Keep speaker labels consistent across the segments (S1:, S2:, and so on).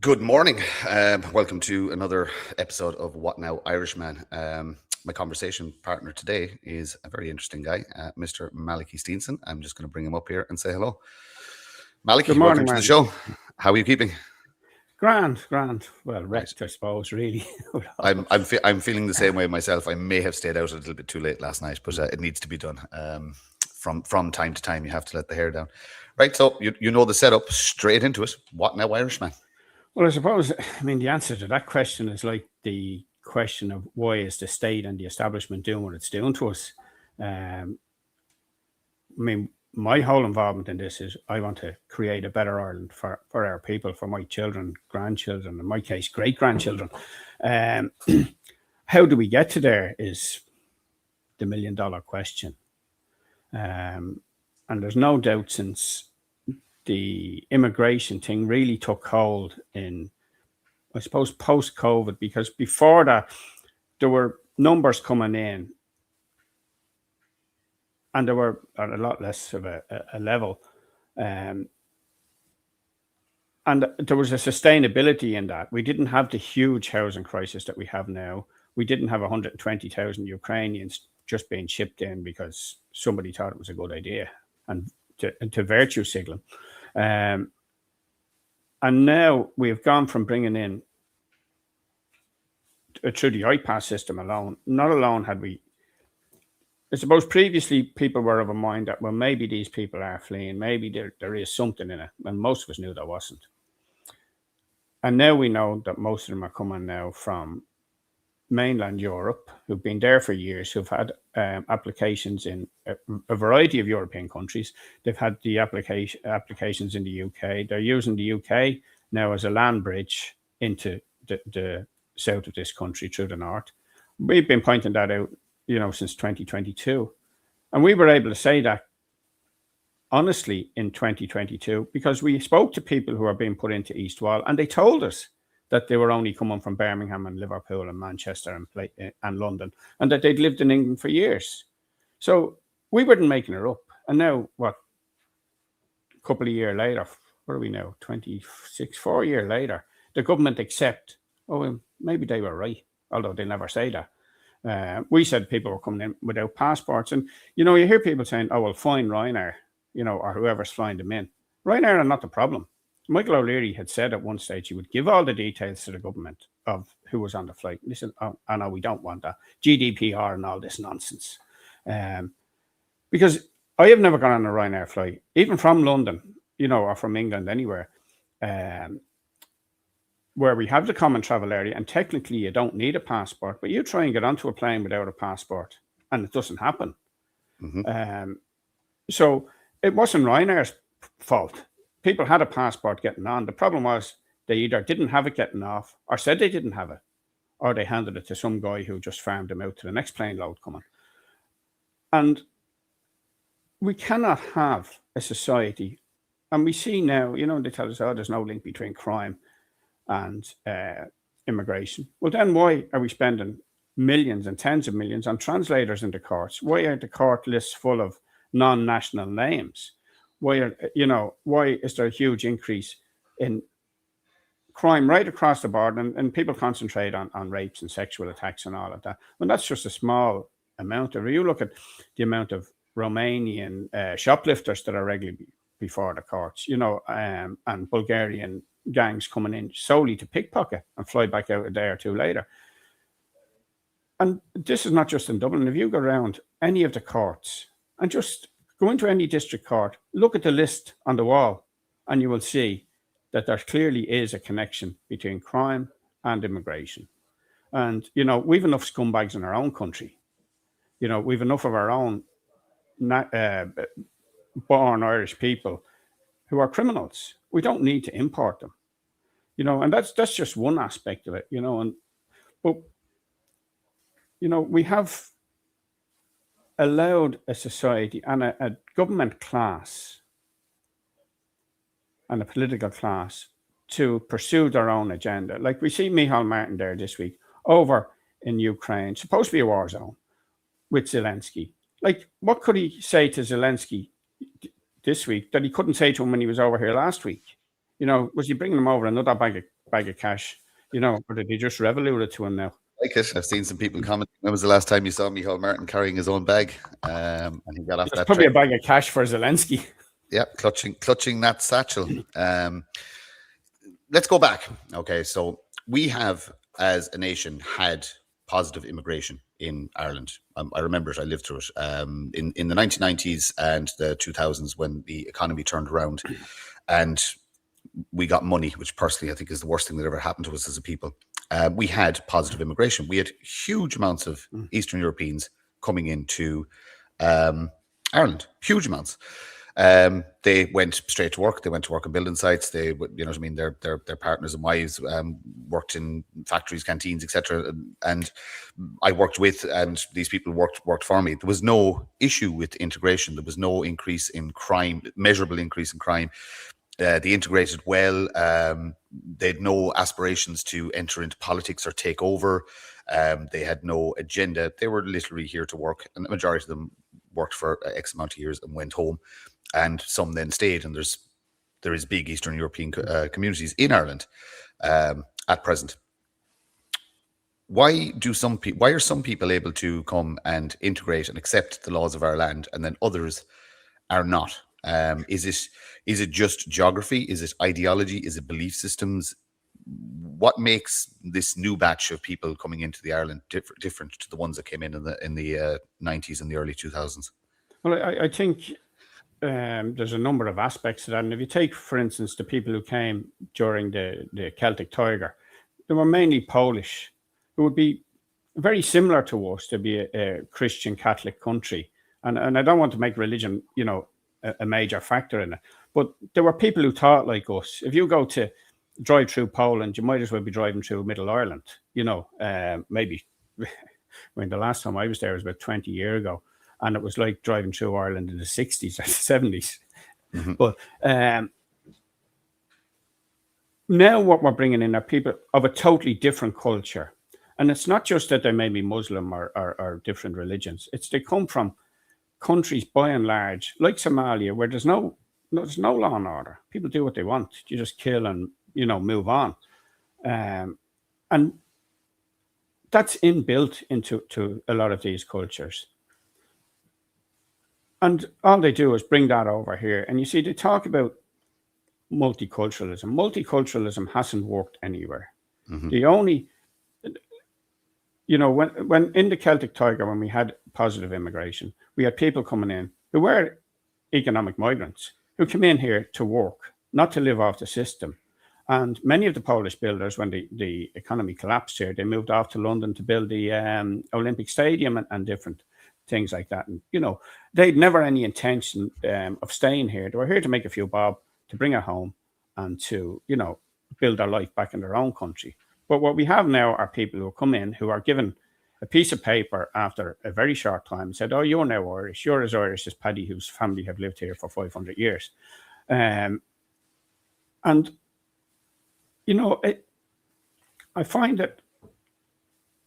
S1: Good morning. Welcome to another episode of What Now Irishman. My conversation partner today is a very interesting guy, Mr. Malachy Steenson. I'm just going to bring him up here and say hello.
S2: Good
S1: Malachy, welcome
S2: morning,
S1: to the
S2: man.
S1: show. How are you keeping?
S2: Grand. Well,
S1: Right.
S2: wrecked, I suppose, really.
S1: I'm feeling the same way myself. I may have stayed out a little bit too late last night, but it needs to be done. From time to time, you have to let the hair down. Right. So you know the setup. Straight into it. What Now Irishman?
S2: Well, I suppose, the answer to that question is like the question of why is the state and the establishment doing what it's doing to us? Um, my whole involvement in this is I want to create a better Ireland for our people, for my children, grandchildren, in my case, great grandchildren. Um, how do we get to there is the $1 million question. And there's no doubt since the immigration thing really took hold in, I suppose, post COVID, because before that, there were numbers coming in and they were at a lot less of a level. Um, and there was a sustainability in that. We didn't have the huge housing crisis that we have now. We didn't have 120,000 Ukrainians just being shipped in because somebody thought it was a good idea and to virtue signaling. And now we've gone from bringing in through the IPAS system alone. Not alone had we, I suppose previously people were of a mind that, well, maybe these people are fleeing, maybe there is something in it, and most of us knew there wasn't. And now we know that most of them are coming now from mainland Europe, who've been there for years, who've had applications in a variety of European countries. They've had the applications in the UK. They're using the UK now as a land bridge into the south of this country through the north. We've been pointing that out, since 2022. And we were able to say that honestly in 2022 because we spoke to people who are being put into East Wall and they told us that they were only coming from Birmingham and Liverpool and Manchester and London, and that they'd lived in England for years. So we weren't making it up. And now, a couple of years later, what are we now, 26, 4 years later, the government accept, maybe they were right, although they never say that. We said people were coming in without passports. And, you hear people saying, oh, well, fine Ryanair, or whoever's flying them in. Ryanair are not the problem. Michael O'Leary had said at one stage he would give all the details to the government of who was on the flight. And they said, oh, no, we don't want that. GDPR and all this nonsense. Because I have never gone on a Ryanair flight, even from London, or from England, anywhere, where we have the common travel area. And technically you don't need a passport, but you try and get onto a plane without a passport and it doesn't happen.
S1: Mm-hmm.
S2: So it wasn't Ryanair's fault. People had a passport getting on. The problem was they either didn't have it getting off or said they didn't have it, or they handed it to some guy who just farmed them out to the next plane load coming. And we cannot have a society, and we see now, they tell us, there's no link between crime and immigration. Well, then why are we spending millions and tens of millions on translators in the courts? Why are the court lists full of non-national names? Why is there a huge increase in crime right across the board? And people concentrate on rapes and sexual attacks and all of that. Well, that's just a small amount. If you look at the amount of Romanian shoplifters that are regularly before the courts, and Bulgarian gangs coming in solely to pickpocket and fly back out a day or two later. And this is not just in Dublin. If you go around any of the courts and just go into any district court, look at the list on the wall, and you will see that there clearly is a connection between crime and immigration. And, we've enough scumbags in our own country. We've enough of our own born Irish people who are criminals. We don't need to import them. And that's just one aspect of it, but we have allowed a society and a government class and a political class to pursue their own agenda. Like we see Michal Martin there this week over in Ukraine, supposed to be a war zone, with Zelensky. Like, what could he say to Zelensky this week that he couldn't say to him when he was over here last week? Was he bringing him over another bag bag of cash, or did they just revolute it to him now?
S1: Like it. I've seen some people comment. When was the last time you saw Michael Martin carrying his own bag? And he got off
S2: There's
S1: that
S2: probably
S1: train.
S2: a bag of cash for Zelensky.
S1: Yeah, clutching that satchel. Let's go back. Okay, so we have, as a nation, had positive immigration in Ireland. I remember it. I lived through it. In the 1990s and the 2000s, when the economy turned around, and we got money, which personally I think is the worst thing that ever happened to us as a people. We had positive immigration. We had huge amounts of Eastern Europeans coming into Ireland, huge amounts. They went straight to work. They went to work on building sites. They, you know what I mean, their partners and wives worked in factories, canteens, etc. And I worked with, and these people worked for me. There was no issue with integration. There was no increase in crime, measurable increase in crime. They integrated well. They had no aspirations to enter into politics or take over. They had no agenda. They were literally here to work, and the majority of them worked for X amount of years and went home. And some then stayed. And there is big Eastern European communities in Ireland at present. Why are some people able to come and integrate and accept the laws of our land, and then others are not? Is it just geography? Is it ideology? Is it belief systems? What makes this new batch of people coming into the Ireland different to the ones that came in the 90s and the early 2000s?
S2: Well, I think there's a number of aspects to that. And if you take, for instance, the people who came during the Celtic Tiger, they were mainly Polish. It would be very similar to us to be a Christian Catholic country. And I don't want to make religion, a major factor in it. But there were people who thought like us. If you go to drive through Poland, you might as well be driving through Middle Ireland, maybe. When the last time I was there was about 20 years ago. And it was like driving through Ireland in the 60s or 70s. Mm-hmm. But now what we're bringing in are people of a totally different culture. And it's not just that they may be Muslim or different religions. They come from countries, by and large, like Somalia, where there's no law and order. People do what they want. You just kill and, move on. And that's inbuilt into a lot of these cultures. And all they do is bring that over here. And you see, they talk about multiculturalism. Multiculturalism hasn't worked anywhere. Mm-hmm. The only, when in the Celtic Tiger, when we had positive immigration, we had people coming in who were economic migrants, who came in here to work, not to live off the system. And many of the Polish builders, when the economy collapsed here, they moved off to London to build the Olympic Stadium and different things like that. And, they'd never any intention of staying here. They were here to make a few bob, to bring it home and to, build their life back in their own country. But what we have now are people who come in who are given a piece of paper after a very short time and said, oh, you're now Irish. You're as Irish as Paddy, whose family have lived here for 500 years. I find that,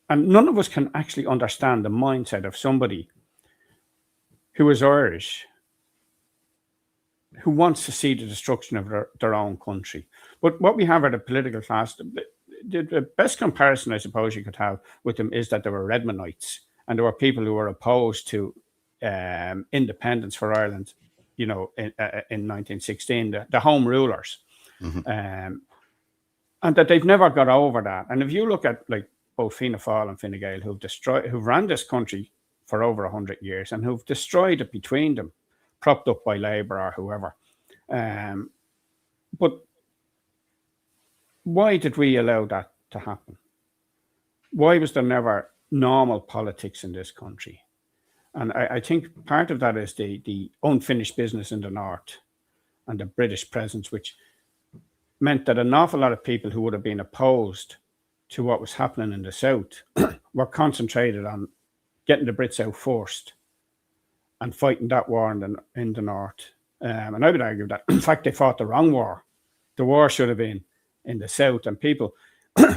S2: and none of us can actually understand the mindset of somebody who is Irish, who wants to see the destruction of their own country. But what we have are the political class. The best comparison, I suppose, you could have with them is that there were Redmondites, and there were people who were opposed to independence for Ireland, in 1916, the Home Rulers. Mm-hmm. And that they've never got over that. And if you look at like both Fianna Fáil and Fine Gael, who've ran this country for over 100 years and who've destroyed it between them, propped up by Labour or whoever. But why did we allow that to happen? Why was there never normal politics in this country? And I think part of that is the unfinished business in the north and the British presence, which meant that an awful lot of people who would have been opposed to what was happening in the south were concentrated on getting the Brits out first and fighting that war in the north. And I would argue that, in fact, they fought the wrong war. The war should have been in the south, and people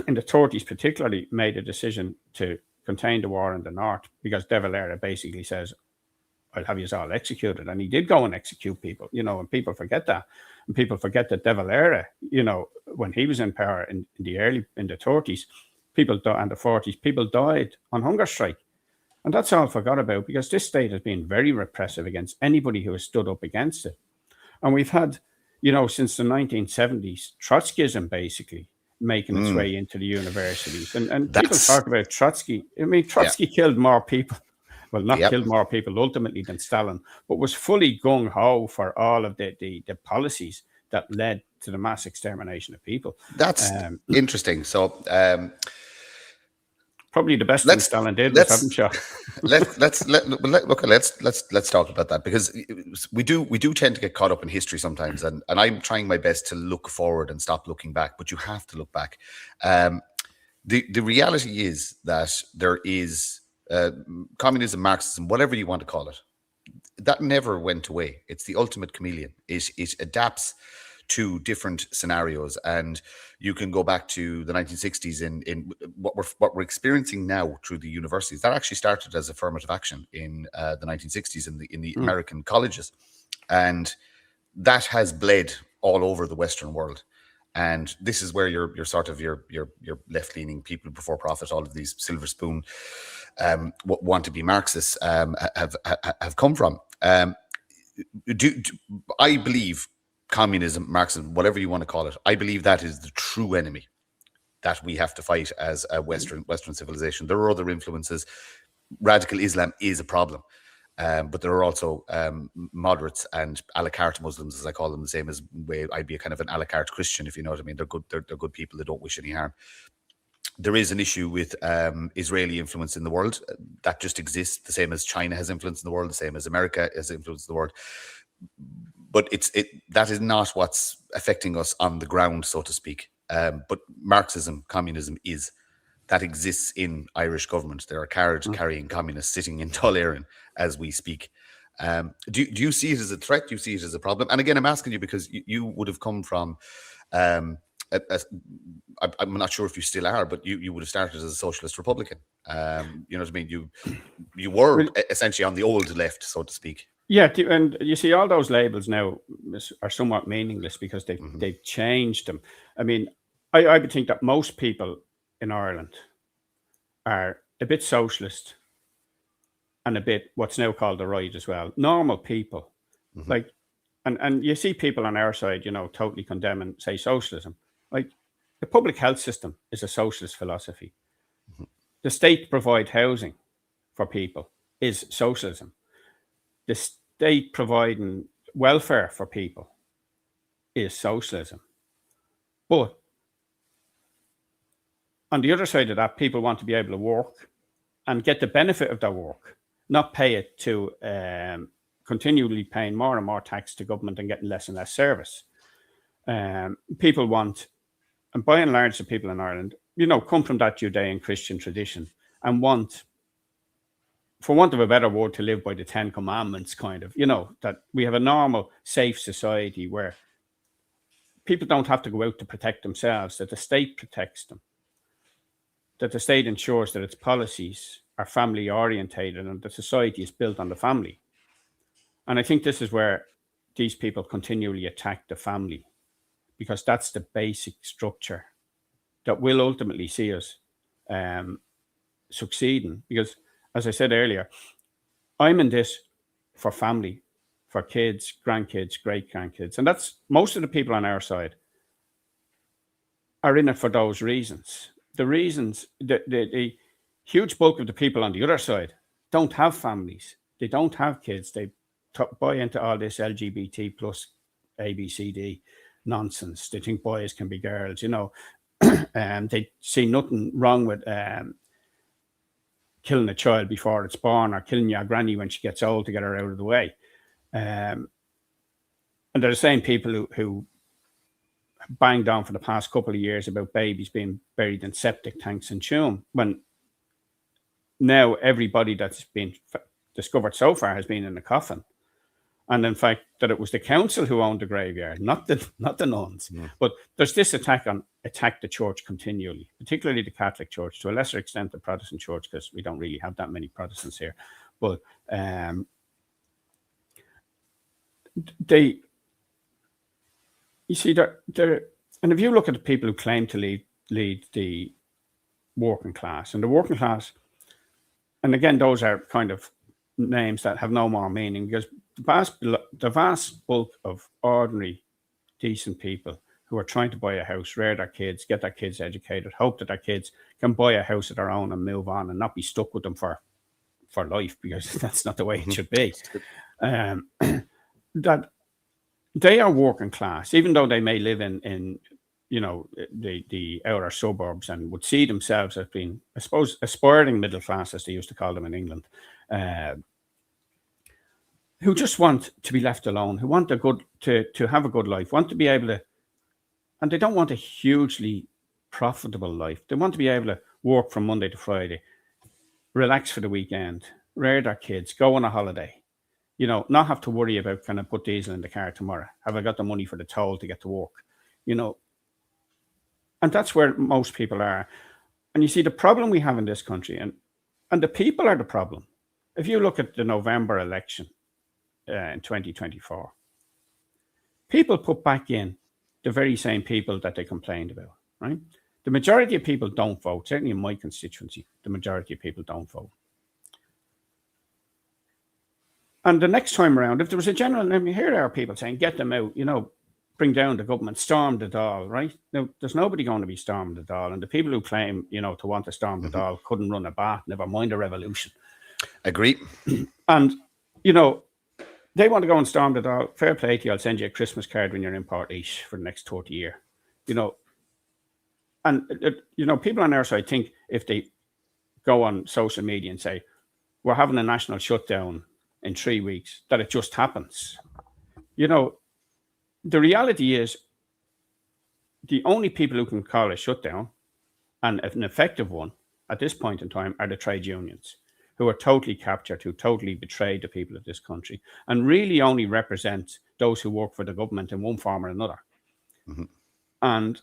S2: in the 30s particularly made a decision to contain the war in the north because De Valera basically says, I'll have you all executed. And he did go and execute people, and people forget that. And people forget that De Valera, when he was in power in the 30s, people died, and the 40s, people died on hunger strike. And that's all forgot about, because this state has been very repressive against anybody who has stood up against it. And we've had, since the 1970s, Trotskyism basically making its way into the universities. And people talk about Trotsky. I mean, Trotsky killed more people. Well, not killed more people ultimately than Stalin, but was fully gung-ho for all of the policies that led to the mass extermination of people.
S1: That's interesting. So
S2: probably the best thing Stalin did was having shot.
S1: Let's talk about that, because we do tend to get caught up in history sometimes, and I'm trying my best to look forward and stop looking back. But you have to look back. The reality is that there is communism, Marxism, whatever you want to call it, that never went away. It's the ultimate chameleon. It adapts to different scenarios, and you can go back to the 1960s in what we're experiencing now through the universities. That actually started as affirmative action in the 1960s in the American colleges, and that has bled all over the Western world. And this is where your sort of your left-leaning people before profit, all of these silver spoon want to be Marxists have come from. I believe communism, Marxism, whatever you want to call it, I believe that is the true enemy that we have to fight as a Western civilization. There are other influences. Radical Islam is a problem, but there are also moderates and a la carte Muslims, as I call them, the same as way I'd be a kind of an a la carte Christian, if you know what I mean. They're good. They're good people that don't wish any harm. There is an issue with Israeli influence in the world that just exists, the same as China has influence in the world, the same as America has influence in the world. But that is not what's affecting us on the ground, so to speak. But Marxism, communism that exists in Irish government. There are card-carrying communists sitting in Cllr as we speak. Do you see it as a threat? Do you see it as a problem? And again, I'm asking you because you would have come from, I'm not sure if you still are, but you would have started as a socialist Republican. You know what I mean? You were essentially on the old left, so to speak.
S2: Yeah, and you see all those labels now are somewhat meaningless because they've changed them. I mean, I would think that most people in Ireland are a bit socialist and a bit what's now called the right as well. Normal people, like, and you see people on our side, totally condemning, say, socialism. Like, the public health system is a socialist philosophy. The state provide housing for people is socialism. The state providing welfare for people is socialism. But on the other side of that, people want to be able to work and get the benefit of their work, not pay it to continually paying more and more tax to government and getting less and less service. People want, and by and large, the people in Ireland, come from that Judean Christian tradition and want, for want of a better word, to live by the 10 Commandments, kind of, that we have a normal, safe society where people don't have to go out to protect themselves, that the state protects them, that the state ensures that its policies are family orientated and that society is built on the family. And I think this is where these people continually attack the family, because that's the basic structure that will ultimately see us succeeding. Because, as I said earlier, I'm in this for family, for kids, grandkids, great-grandkids. And that's most of the people on our side are in it for those reasons. The reasons, the huge bulk of the people on the other side don't have families. They don't have kids. They buy into all this LGBT plus ABCD nonsense. They think boys can be girls, and they see nothing wrong with killing a child before it's born or killing your granny when she gets old to get her out of the way. And they're the same people who banged on for the past couple of years about babies being buried in septic tanks in Tuam, when now everybody that's been discovered so far has been in a coffin. And in fact, that it was the council who owned the graveyard, not the nuns. Yeah. But there's this attack the church continually, particularly the Catholic Church, to a lesser extent the Protestant Church, because we don't really have that many Protestants here. But they, you see, and if you look at the people who claim to lead the working class, and the working class, and again, those are kind of names that have no more meaning, because the vast bulk of ordinary, decent people who are trying to buy a house, rear their kids, get their kids educated, hope that their kids can buy a house of their own and move on and not be stuck with them for life, because that's not the way it should be. That they are working class, even though they may live in the outer suburbs and would see themselves as being, I suppose, aspiring middle class, as they used to call them in England, who just want to be left alone, who want to have a good life, want to be able to, and they don't want a hugely profitable life. They want to be able to work from Monday to Friday, relax for the weekend, rear their kids, go on a holiday, not have to worry about, can I put diesel in the car tomorrow? Have I got the money for the toll to get to work? And that's where most people are. And you see, the problem we have in this country, and the people are the problem. If you look at the November election in 2024, people put back in the very same people that they complained about, right? The majority of people don't vote. Certainly in my constituency, the majority of people don't vote. And the next time around, if there was a general, here there are people saying, get them out, bring down the government, storm the Dáil, right? Now, there's nobody going to be storming the Dáil. And the people who claim, to want to storm the Dáil couldn't run a bath, never mind a revolution.
S1: Agree.
S2: And, they want to go and storm the Dáil. Fair play to you. I'll send you a Christmas card when you're in Portlaoise for the next 30 years. And, people on our side think if they go on social media and say, we're having a national shutdown in 3 weeks, that it just happens. The reality is the only people who can call a shutdown, and an effective one at this point in time, are the trade unions, who are totally captured, who totally betrayed the people of this country, and really only represent those who work for the government in one form or another. Mm-hmm. And,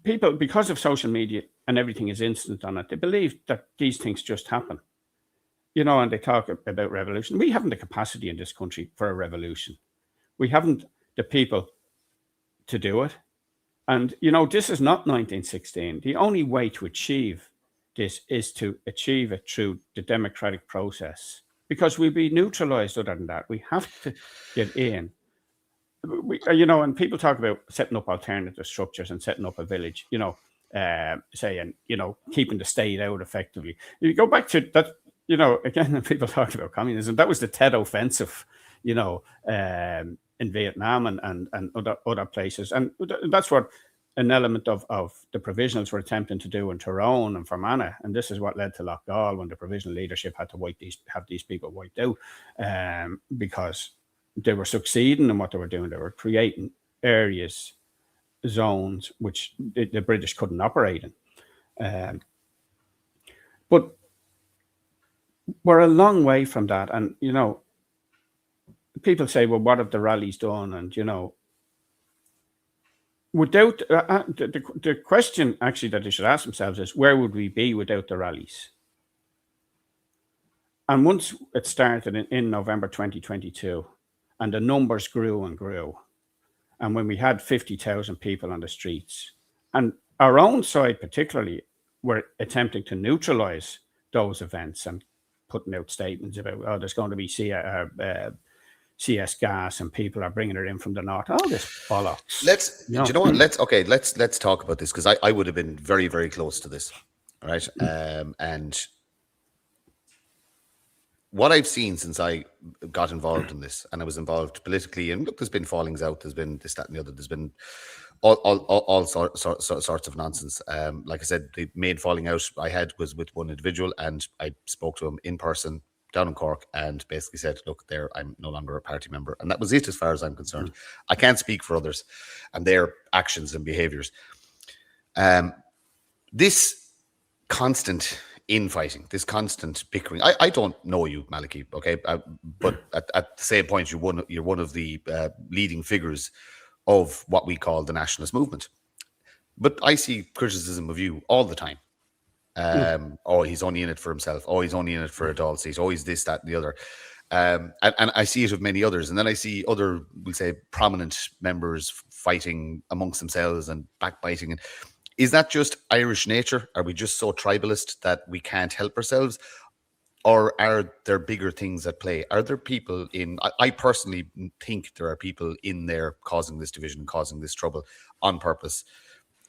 S2: people, because of social media and everything is instant on it, they believe that these things just happen. And they talk about revolution. We haven't the capacity in this country for a revolution. We haven't the people to do it. And, this is not 1916. The only way to achieve this is to achieve it through the democratic process, because we'll be neutralized other than that. We have to get in. And people talk about setting up alternative structures and setting up a village, saying, keeping the state out effectively. You go back to that, again, people talk about communism. That was the Tet Offensive, in Vietnam and other places. And that's what an element of the provisionals were attempting to do in Tyrone and Fermanagh. And this is what led to Lockdown, when the provisional leadership had to have these people wiped out, because they were succeeding in what they were doing. They were creating areas, zones, which the British couldn't operate in. But we're a long way from that. And, people say, well, what have the rallies done? And, without the question actually that they should ask themselves is, where would we be without the rallies? And once it started in November 2022, and the numbers grew and grew, and when we had 50,000 people on the streets, and our own side particularly were attempting to neutralize those events and putting out statements about, there's going to be CS gas and people are bringing it in from the north. All this bollocks.
S1: Do you know what? Let's talk about this, because I would have been very, very close to this, right? And what I've seen since I got involved in this, and I was involved politically, and look, there's been fallings out, there's been this, that, and the other, there's been all sorts of nonsense. Like I said, the main falling out I had was with one individual, and I spoke to him in person down in Cork and basically said, look, I'm no longer a party member. And that was it as far as I'm concerned. I can't speak for others and their actions and behaviours. This constant infighting, this constant bickering. I don't know you, Malachy, okay? But at the same point, you're one of the leading figures of what we call the nationalist movement. But I see criticism of you all the time. Oh, he's only in it for himself. Oh, he's only in it for adults. He's always this, that, and the other. And I see it with many others. And then I see other, we'll say, prominent members fighting amongst themselves and backbiting. And is that just Irish nature? Are we just so tribalist that we can't help ourselves? Or are there bigger things at play? Are there people in, I personally think there are people in there causing this division, causing this trouble on purpose.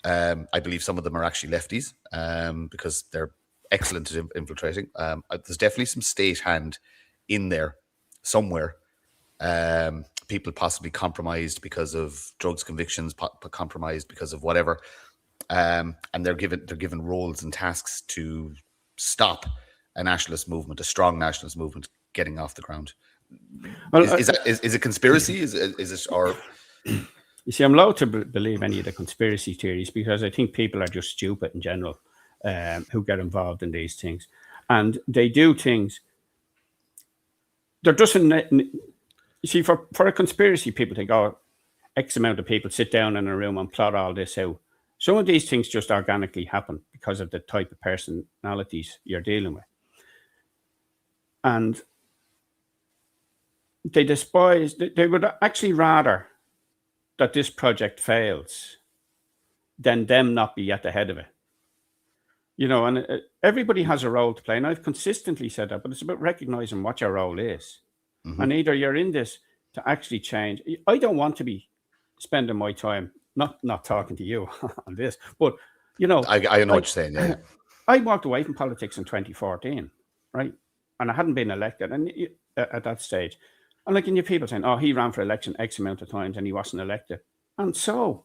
S1: I believe some of them are actually lefties because they're excellent at infiltrating. There's definitely some state hand in there somewhere. People possibly compromised because of drugs convictions, compromised because of whatever, and they're given roles and tasks to stop a nationalist movement, a strong nationalist movement, getting off the ground. Well, is it conspiracy? Is it or?
S2: You see, I'm loath to believe any of the conspiracy theories because I think people are just stupid in general who get involved in these things, and they do things. There doesn't. You see, for a conspiracy, people think, oh, X amount of people sit down in a room and plot all this out. Some of these things just organically happen because of the type of personalities you're dealing with. And they would actually rather that this project fails than them not be at the head of it. You know, and everybody has a role to play. And I've consistently said that, but it's about recognizing what your role is. Mm-hmm. And either you're in this to actually change. I don't want to be spending my time not talking to you on this, but you know,
S1: I know what you're saying. Yeah,
S2: I walked away from politics in 2014, right? And I hadn't been elected, and at that stage, and like, and you people saying, "Oh, he ran for election X amount of times and he wasn't elected," and so,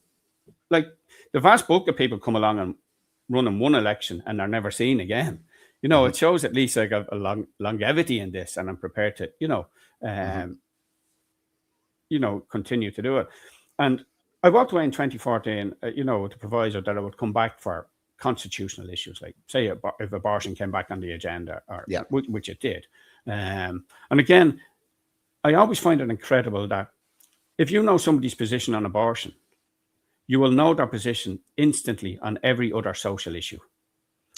S2: like, the vast bulk of people come along and run in one election and they're never seen again. You know, mm-hmm. It shows at least like a longevity in this, and I'm prepared to, mm-hmm. Continue to do it. And I walked away in 2014, with the proviso that I would come back for constitutional issues, like say if abortion came back on the agenda, or which it did. And again, I always find it incredible that if you know somebody's position on abortion, you will know their position instantly on every other social issue.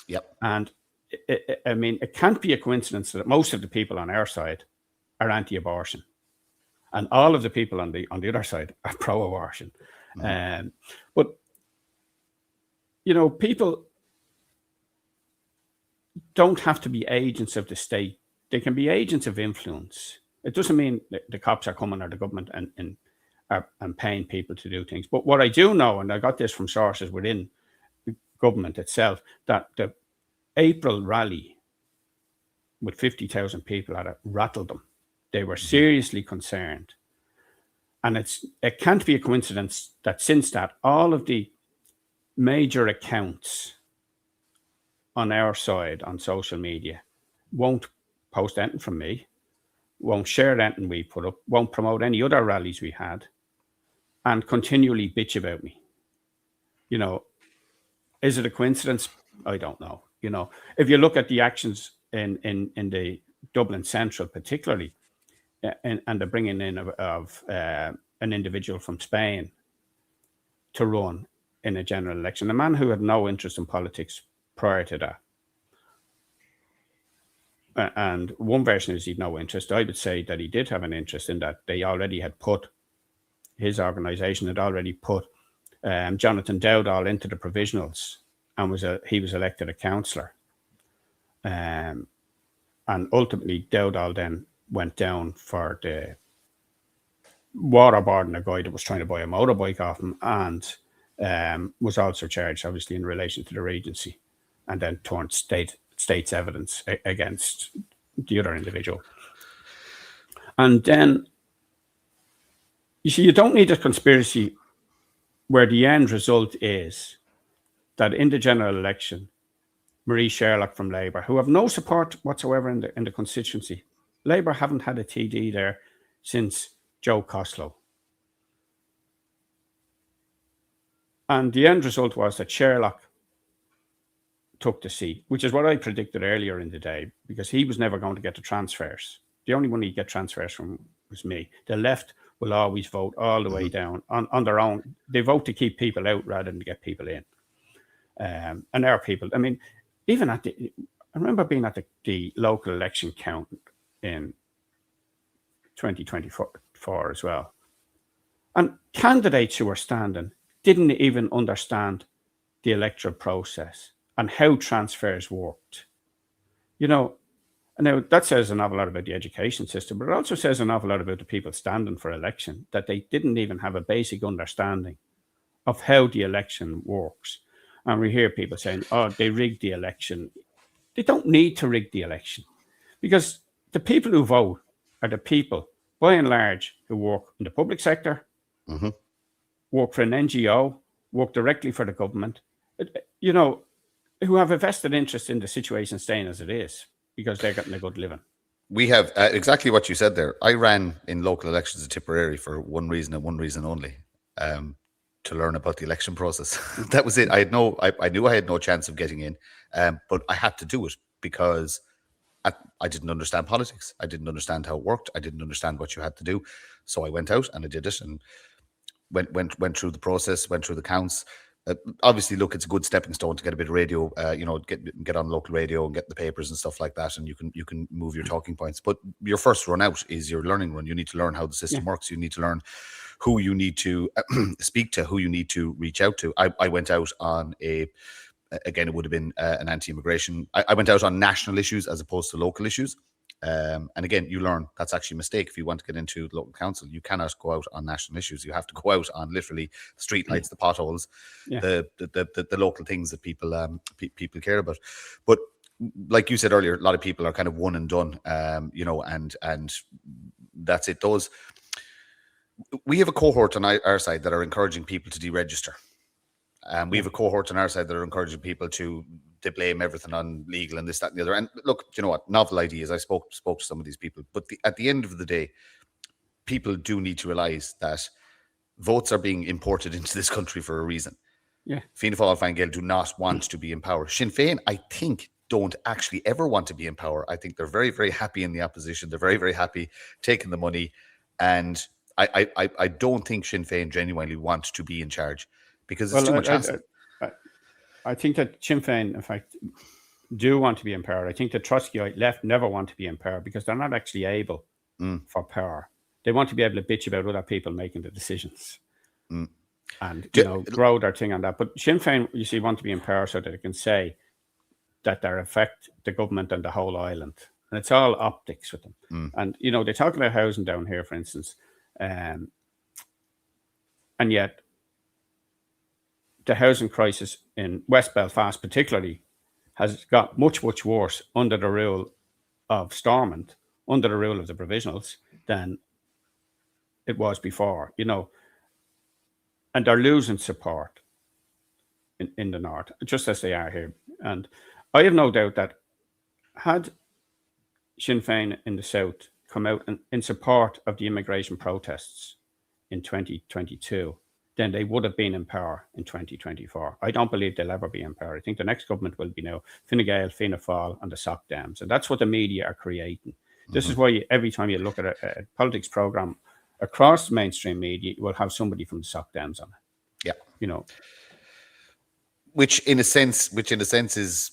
S1: Yep.
S2: And it can't be a coincidence that most of the people on our side are anti-abortion, and all of the people on the other side are pro-abortion. Mm-hmm. But people don't have to be agents of the state. They can be agents of influence. It doesn't mean the cops are coming, or the government and paying people to do things. But what I do know, and I got this from sources within the government itself, that the April rally with 50,000 people at it rattled them. They were seriously concerned. And it can't be a coincidence that since that, all of the major accounts on our side on social media won't post anything from me, won't share anything we put up, won't promote any other rallies we had, and continually bitch about me. Is it a coincidence? I don't know. If you look at the actions in the Dublin Central particularly, and the bringing in of an individual from Spain to run in a general election, a man who had no interest in politics prior to that. And one version is he'd no interest. I would say that he did have an interest in that. They already had put, his organisation had already put Jonathan Dowdall into the provisionals, and he was elected a councillor. And ultimately Dowdall then went down for the waterboarding a guy that was trying to buy a motorbike off him, and was also charged, obviously, in relation to the Regency, and then turned state's evidence against the other individual. And then, you see, you don't need a conspiracy where the end result is that in the general election, Marie Sherlock from Labour, who have no support whatsoever in the constituency, Labour haven't had a TD there since Joe Costello. And the end result was that Sherlock took the seat, which is what I predicted earlier in the day, because he was never going to get the transfers. The only one he'd get transfers from was me. The left will always vote all the way down on their own. They vote to keep people out rather than to get people in. And our people, I mean, even I remember being at the local election count in 2024 as well. And candidates who were standing didn't even understand the electoral process and how transfers worked. Now that says an awful lot about the education system, but it also says an awful lot about the people standing for election, that they didn't even have a basic understanding of how the election works. And we hear people saying, oh, they rigged the election. They don't need to rig the election, because the people who vote are the people, by and large, who work in the public sector, work for an NGO, work directly for the government, who have a vested interest in the situation staying as it is, because they're getting a good living.
S1: We have exactly what you said there. I ran in local elections in Tipperary for one reason and one reason only, to learn about the election process. That was it. I knew I had no chance of getting in, but I had to do it because I didn't understand politics. I didn't understand how it worked. I didn't understand what you had to do. So I went out and I did it, and went through the process, went through the counts. Obviously, look, it's a good stepping stone to get a bit of radio, get on local radio and get the papers and stuff like that, and you can move your talking points. But your first run out is your learning run. You need to learn how the system works. You need to learn who you need to speak to, who you need to reach out to. I went out on again, it would have been an anti-immigration. I went out on national issues as opposed to local issues. And again, you learn that's actually a mistake. If you want to get into local council, you cannot go out on national issues. You have to go out on literally the street lights, the potholes, the local things that people care about. But like you said earlier, a lot of people are kind of one and done, and that's it. We have a cohort on our side that are encouraging people to deregister. We have a cohort on our side that are encouraging people to blame everything on legal and this, that, and the other. And look, you know what? Novel ideas. I spoke to some of these people, but at the end of the day, people do need to realise that votes are being imported into this country for a reason.
S2: Yeah.
S1: Fianna Fáil, Fine Gael do not want to be in power. Sinn Féin, I think, don't actually ever want to be in power. I think they're very, very happy in the opposition. They're very, very happy taking the money. And I don't think Sinn Féin genuinely want to be in charge, because it's too much hassle.
S2: I think that Sinn Féin, in fact, do want to be in power. I think the Trotskyite left never want to be in power because they're not actually able for power. They want to be able to bitch about other people making the decisions and, grow their thing on that. But Sinn Féin, you see, want to be in power so that they can say that they affect the government and the whole island. And it's all optics with them. And, they talk about housing down here, for instance, and yet the housing crisis in West Belfast particularly has got much, much worse under the rule of Stormont, under the rule of the provisionals, than it was before, and they're losing support in the north, just as they are here. And I have no doubt that had Sinn Féin in the south come out in support of the immigration protests in 2022, then they would have been in power in 2024. I don't believe they'll ever be in power. I think the next government will be now Fine Gael, Fianna Fáil and the Soc Dems. And that's what the media are creating. This is why every time you look at a politics programme across mainstream media, you will have somebody from the Soc Dems on it.
S1: Yeah. Which in a sense is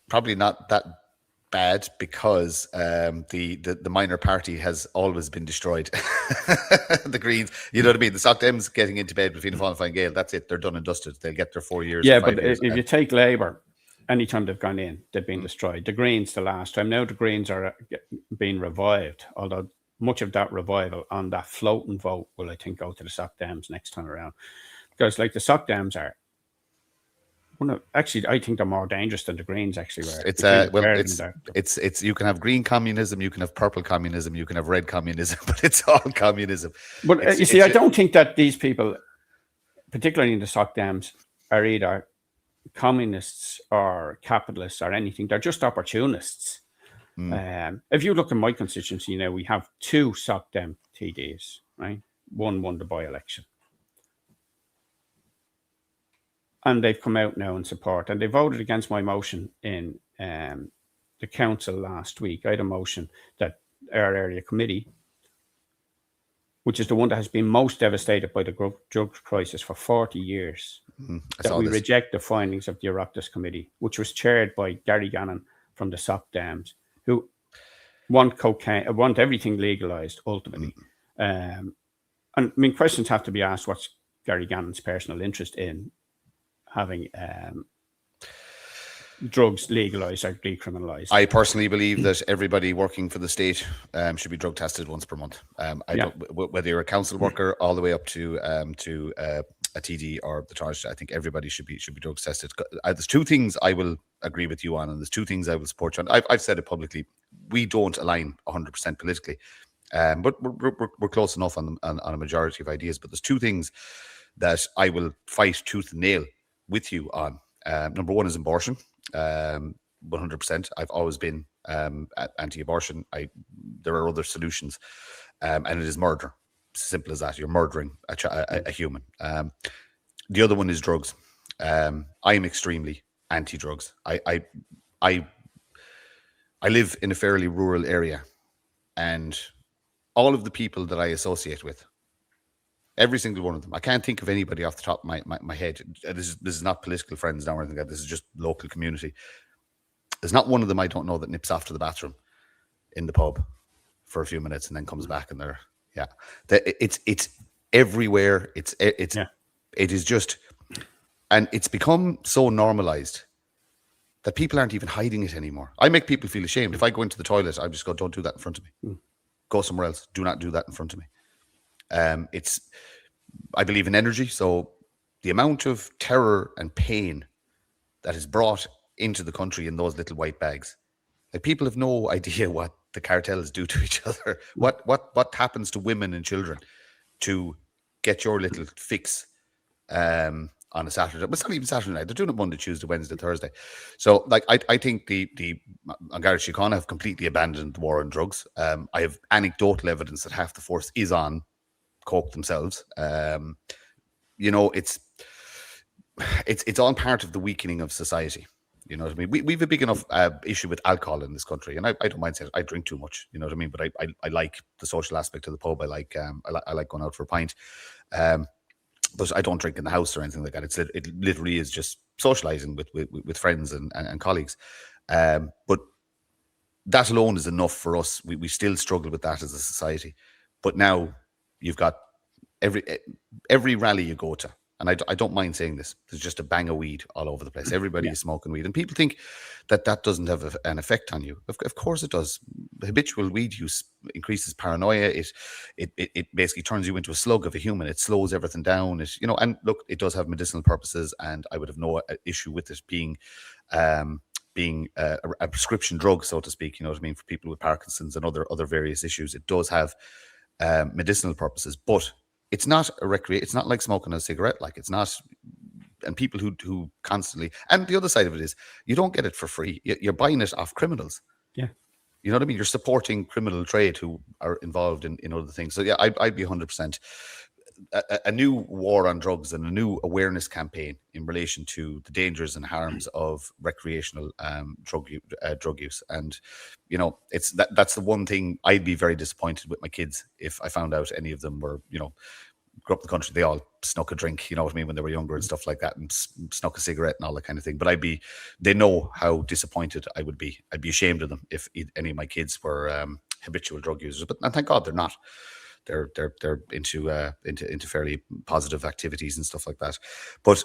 S1: probably not that bad, because the minor party has always been destroyed. The Greens, you know what I mean? The Soc Dems getting into bed with Fianna Fáil and Fine Gael, that's it. They're done and dusted. They'll get their 4 years.
S2: Yeah, but if you take Labour, anytime they've gone in, they've been destroyed. The Greens, the last time. Now the Greens are being revived, although much of that revival on that floating vote will, I think, go to the Soc Dems next time around. Because, like, the Soc Dems are, actually, I think they're more dangerous than the Greens actually were.
S1: It's you can have green communism, you can have purple communism, you can have red communism, but it's all communism.
S2: But you see, I don't think that these people, particularly in the Soc Dems, are either communists or capitalists or anything. They're just opportunists. If you look at my constituency now, we have 2 Soc Dem TDs, right? One won the by-election. And they've come out now in support, and they voted against my motion in the council last week. I had a motion that our area committee, which is the one that has been most devastated by the drug crisis for 40 years,
S1: I
S2: that
S1: saw
S2: we
S1: this.
S2: reject the findings of the Oireachtas Committee, which was chaired by Gary Gannon from the SOC Dams, who want cocaine, want everything legalised ultimately. And I mean, questions have to be asked: what's Gary Gannon's personal interest in having drugs legalised or decriminalised?
S1: I personally believe that everybody working for the state should be drug tested once per month. I don't, whether you're a council worker all the way up to a TD or the charge. I think everybody should be drug tested. There's two things I will agree with you on, and there's two things I will support you on. I've said it publicly. We don't align 100% politically, but we're close enough on a majority of ideas. But there's two things that I will fight tooth and nail with you on. Number one is abortion. 100%. I've always been anti-abortion. There are other solutions, and it is murder. Simple as that. You're murdering a human. The other one is drugs. I am extremely anti-drugs. I live in a fairly rural area, and all of the people that I associate with, every single one of them, I can't think of anybody off the top of my head. This is not political friends now or anything like that. This is just local community. There's not one of them I don't know that nips off to the bathroom in the pub for a few minutes and then comes back, and it's everywhere. It is just, and it's become so normalized that people aren't even hiding it anymore. I make people feel ashamed. If I go into the toilet, I just go, don't do that in front of me. Go somewhere else. Do not do that in front of me. I believe in energy. So the amount of terror and pain that is brought into the country in those little white bags, like, people have no idea what the cartels do to each other. What happens to women and children to get your little fix on a Saturday? But it's not even Saturday night. They're doing it Monday, Tuesday, Wednesday, Thursday. So, like, I think the An Garda Síochána have completely abandoned the war on drugs. I have anecdotal evidence that half the force is on coke themselves. It's all part of the weakening of society. You know what I mean? We've a big enough issue with alcohol in this country, and I don't mind saying it. I drink too much. You know what I mean? But I like the social aspect of the pub. I like going out for a pint. But I don't drink in the house or anything like that. It literally is just socializing with friends and colleagues. But that alone is enough for us. We still struggle with that as a society. But now you've got every rally you go to, and I don't mind saying this, there's just a bang of weed all over the place. Everybody is smoking weed, and people think that doesn't have an effect on you. Of course it does. Habitual weed use increases paranoia. It basically turns you into a slug of a human. It slows everything down. And look, it does have medicinal purposes, and I would have no issue with it being a prescription drug, so to speak. You know what I mean? For people with Parkinson's and other various issues, it does have medicinal purposes, but it's not it's not like smoking a cigarette. Like, it's not. And people who constantly, and the other side of it is, you don't get it for free. You're buying it off criminals.
S2: Yeah.
S1: You know what I mean? You're supporting criminal trade who are involved in other things. So yeah, I'd be 100%. A new war on drugs and a new awareness campaign in relation to the dangers and harms of recreational drug use. And it's that's the one thing I'd be very disappointed with my kids if I found out any of them were, grew up in the country, they all snuck a drink, you know what I mean, when they were younger and stuff like that, and snuck a cigarette and all that kind of thing. But they know how disappointed I would be. I'd be ashamed of them if any of my kids were habitual drug users. But thank God they're not. They're into fairly positive activities and stuff like that. But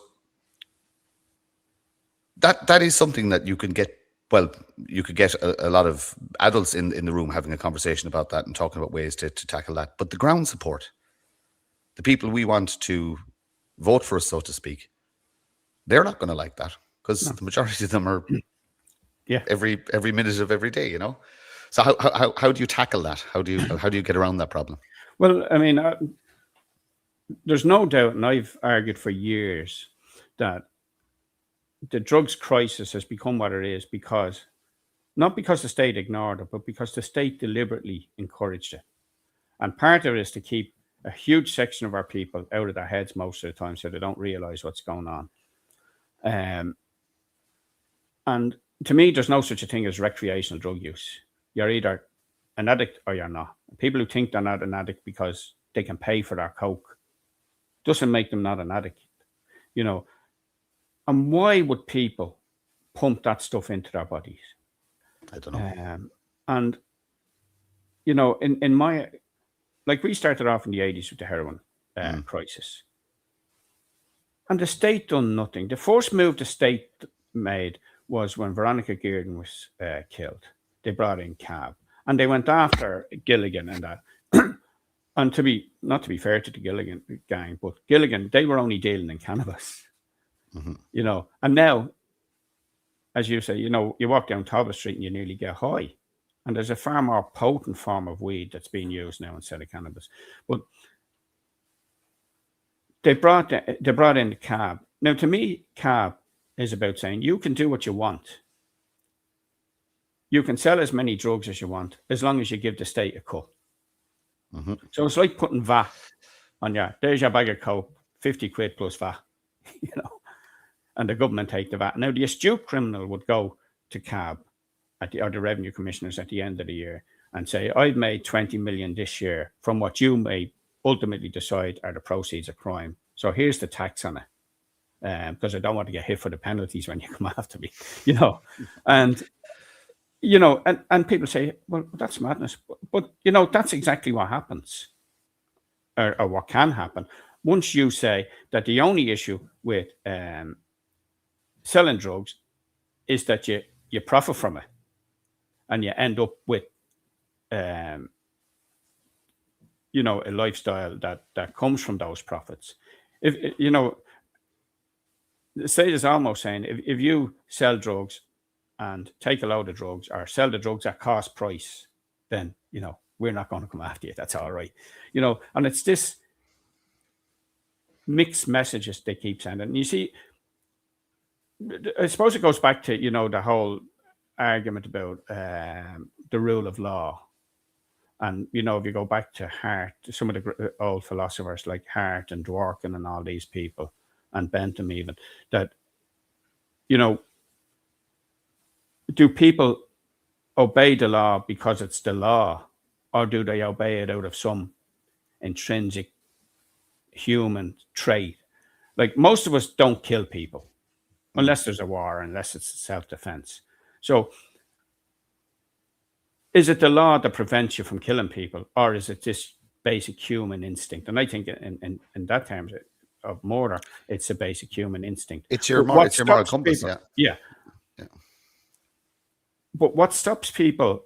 S1: that is something that you can get. Well, you could get a lot of adults in the room having a conversation about that and talking about ways to tackle that. But the ground support, the people we want to vote for us, so to speak, they're not going to like that, because the majority of them are every minute of every day. So how do you tackle that? How do you get around that problem?
S2: Well, I mean, there's no doubt, and I've argued for years, that the drugs crisis has become what it is not because the state ignored it, but because the state deliberately encouraged it. And part of it is to keep a huge section of our people out of their heads most of the time, so they don't realize what's going on. And to me, there's no such a thing as recreational drug use. You're either an addict or you're not. People who think they're not an addict because they can pay for their coke doesn't make them not an addict. And why would people pump that stuff into their bodies?
S1: I don't know.
S2: And, you know, in my, like we started off in the 80s with the heroin crisis. And the state done nothing. The first move the state made was when Veronica Gearden was killed. They brought in CAB. And they went after Gilligan and that. And not to be fair to the Gilligan gang, but Gilligan, they were only dealing in cannabis. You know, and now, as you say, you know, you walk down Talbot Street and you nearly get high. And there's a far more potent form of weed that's being used now instead of cannabis. But they brought in the CAB. Now, to me, CAB is about saying you can do what you want. You can sell as many drugs as you want, as long as you give the state a cut. So it's like putting VAT on you. There's your bag of coke, 50 quid plus VAT, you know, and the government take the VAT. Now, the astute criminal would go to CAB or the revenue commissioners at the end of the year and say, I've made 20 million this year from what you may ultimately decide are the proceeds of crime. So here's the tax on it, because I don't want to get hit for the penalties when you come after me, you know. And, you know, and people say, well, that's madness. But you know, that's exactly what happens, or what can happen. Once you say that the only issue with selling drugs is that you profit from it, and you end up with you know, a lifestyle that comes from those profits. If you know, the state is almost saying if you sell drugs and take a load of drugs or sell the drugs at cost price, then, you know, we're not going to come after you. That's all right. You know, and it's this mixed messages they keep sending. And you see, I suppose it goes back to, you know, the whole argument about the rule of law. And, you know, if you go back to Hart, some of the old philosophers like Hart and Dworkin and all these people, and Bentham even, that, you know, do people obey the law because it's the law, or do they obey it out of some intrinsic human trait? Like, most of us don't kill people unless there's a war, unless it's self-defense. So is it the law that prevents you from killing people, or is it this basic human instinct? And I think in that terms of murder, it's a basic human instinct.
S1: It's your moral compass.
S2: People, yeah. But what stops people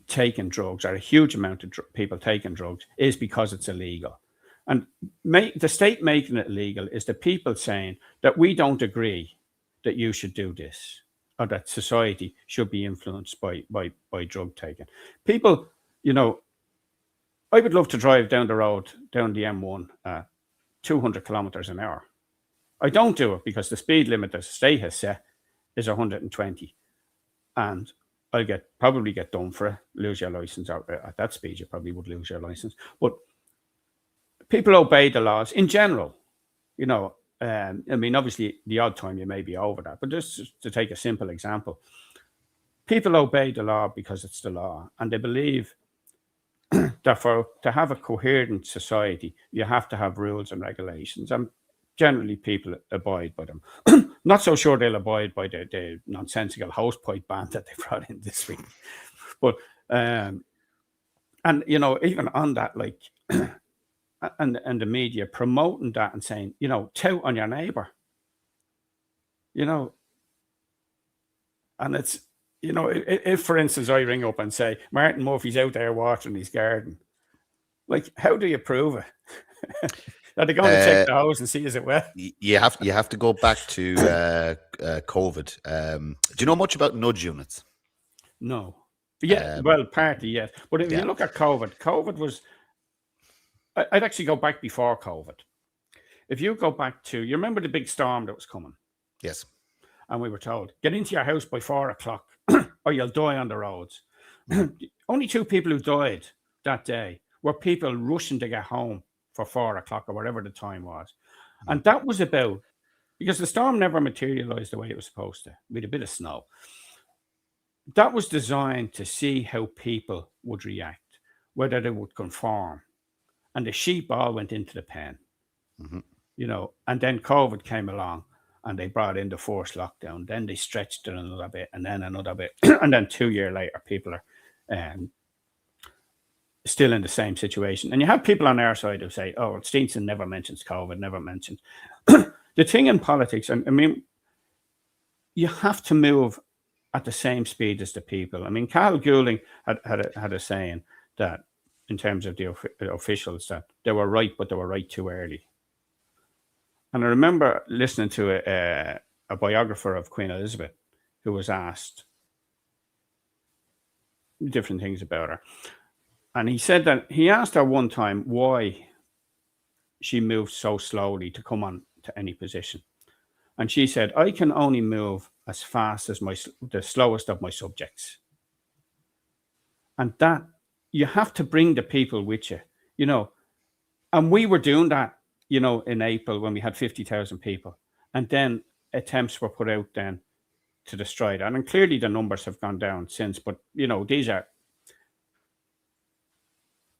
S2: taking drugs, or a huge amount of people taking drugs, is because it's illegal. And the state making it illegal is the people saying that we don't agree that you should do this, or that society should be influenced by drug taking. People, you know, I would love to drive down the road, down the M1 at 200 kilometers an hour. I don't do it because the speed limit the state has set is 120, and I'll probably get done for it, lose your license. At that speed, you probably would lose your license. But people obey the laws in general, you know. I mean, obviously, the odd time you may be over that, but just to take a simple example, people obey the law because it's the law, and they believe that to have a coherent society, you have to have rules and regulations, and generally people abide by them. Not so sure they'll abide by the nonsensical hosepipe ban that they brought in this week, but and you know, even on that, like. And the media promoting that and saying, you know, tout on your neighbor, you know. And it's, you know, if for instance I ring up and say Martin Murphy's out there watering his garden, like, how do you prove it? Are they going to check the hose and see is it wet?
S1: You have to go back to COVID. Do you know much about nudge units?
S2: No. Yeah, well, partly yes. But if you look at COVID was, I'd actually go back before COVID. If you go back to, you remember the big storm that was coming?
S1: Yes.
S2: And we were told, get into your house by 4 o'clock or you'll die on the roads. Only 2 people who died that day were people rushing to get home for 4 o'clock or whatever the time was. And that was about, because the storm never materialized the way it was supposed to, with a bit of snow. That was designed to see how people would react, whether they would conform. And the sheep all went into the pen. and then COVID came along and they brought in the forced lockdown. Then they stretched it another bit and then another bit. And then 2 years later, people are still in the same situation. And you have people on our side who say, oh, well, Steenson never mentions COVID, never mentioned. The thing in politics, I mean, you have to move at the same speed as the people. I mean, Carl Goulding had a saying that in terms of the officials, that they were right, but they were right too early. And I remember listening to a biographer of Queen Elizabeth who was asked different things about her. And he said that he asked her one time why she moved so slowly to come on to any position. And she said, I can only move as fast as the slowest of my subjects. And that you have to bring the people with you, And we were doing that, in April when we had 50,000 people. And then attempts were put out then to destroy that. And clearly the numbers have gone down since. But,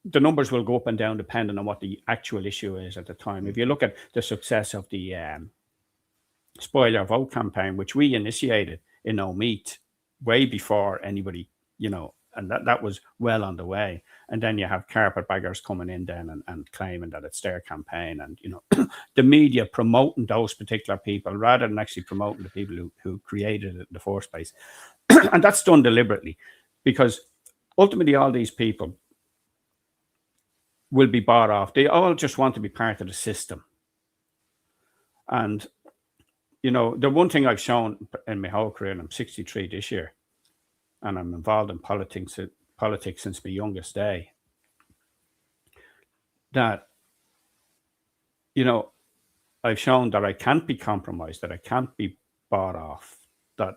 S2: the numbers will go up and down depending on what the actual issue is at the time. If you look at the success of the Spoil Your Vote campaign, which we initiated in Omeath way before anybody, and that was well on the way. And then you have carpetbaggers coming in then and claiming that it's their campaign, and the media promoting those particular people rather than actually promoting the people who created it in the first place. And that's done deliberately, because ultimately all these people will be bought off. They all just want to be part of the system. And the one thing I've shown in my whole career, and I'm 63 this year, and I'm involved in politics since my youngest day, that, I've shown that I can't be compromised, that I can't be bought off, that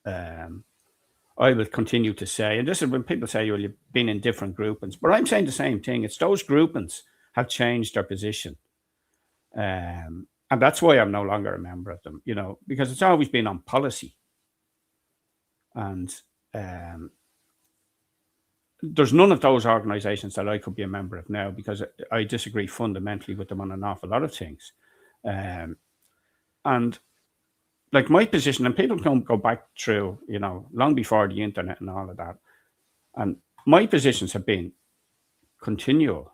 S2: I will continue to say, and this is when people say, well, you've been in different groupings, but I'm saying the same thing. It's those groupings have changed their position. And that's why I'm no longer a member of them, because it's always been on policy. And there's none of those organizations that I could be a member of now, because I disagree fundamentally with them on an awful lot of things. And like my position, and people can go back through, long before the internet and all of that. And my positions have been continual.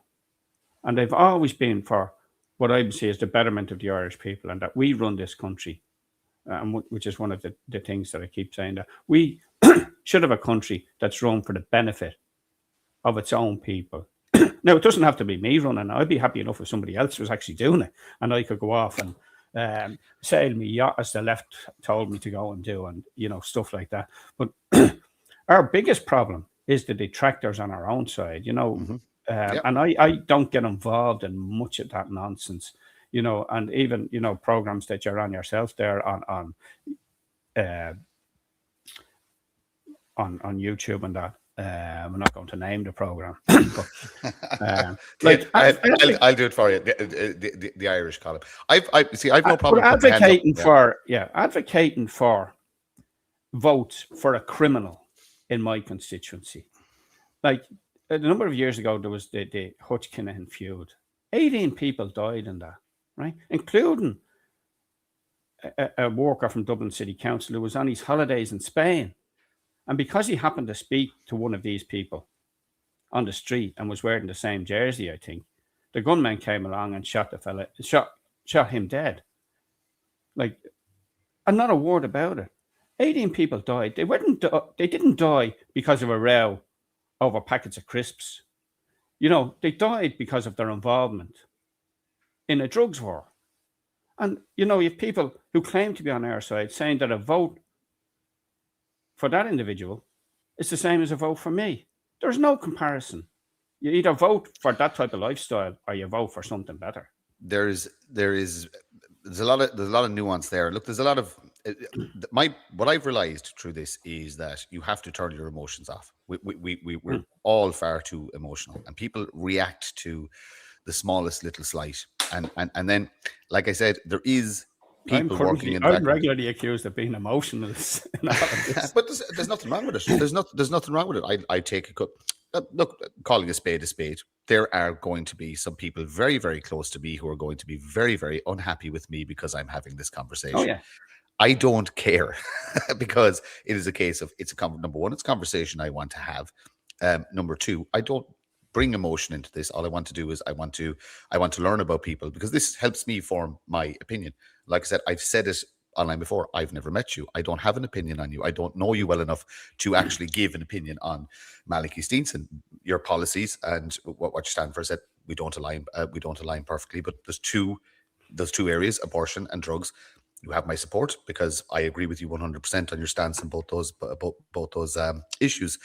S2: And they've always been for what I would say is the betterment of the Irish people, and that we run this country, which is one of the things that I keep saying, that we should have a country that's run for the benefit of its own people. Now, it doesn't have to be me running. I'd be happy enough if somebody else was actually doing it, and I could go off and sail me yacht as the left told me to go and do, and stuff like that. But our biggest problem is the detractors on our own side, Yep. And I don't get involved in much of that nonsense, and even, programs that you're on yourself there on YouTube and that. I'm not going to name the program, but
S1: I'll do it for you. The Irish column. I've no problem
S2: advocating for votes for a criminal in my constituency. Like a number of years ago, there was the Hutch Kinahan feud. 18 people died in that, right? Including a worker from Dublin City Council who was on his holidays in Spain. And because he happened to speak to one of these people on the street and was wearing the same jersey, I think, the gunman came along and shot the fella, shot him dead. Like, and not a word about it. 18 people died. They didn't die because of a row over packets of crisps. They died because of their involvement in a drugs war. And, you have people who claim to be on our side saying that a vote for that individual is the same as a vote for me. There's no comparison. You either vote for that type of lifestyle or you vote for something better.
S1: There's a lot of nuance there. Look, there's a lot of what I've realized through this is that you have to turn your emotions off. We're all far too emotional, and people react to the smallest little slight. And then, like I said, there is people working in the
S2: I'm regularly accused of being emotional.
S1: But there's nothing wrong with it. There's nothing wrong with it. I take a cup. look, calling a spade, there are going to be some people very, very close to me who are going to be very, very unhappy with me because I'm having this conversation.
S2: Oh, yeah.
S1: I don't care because it is a case of number one, it's a conversation I want to have. Number two, I don't bring emotion into this. All I want to do is I want to learn about people because this helps me form my opinion. Like I said, I've said it online before. I've never met you. I don't have an opinion on you. I don't know you well enough to actually give an opinion on Malachy Steenson, your policies and what you stand for. Said we don't align. We don't align perfectly, but those two areas, abortion and drugs. You have my support because I agree with you 100% on your stance on both those issues.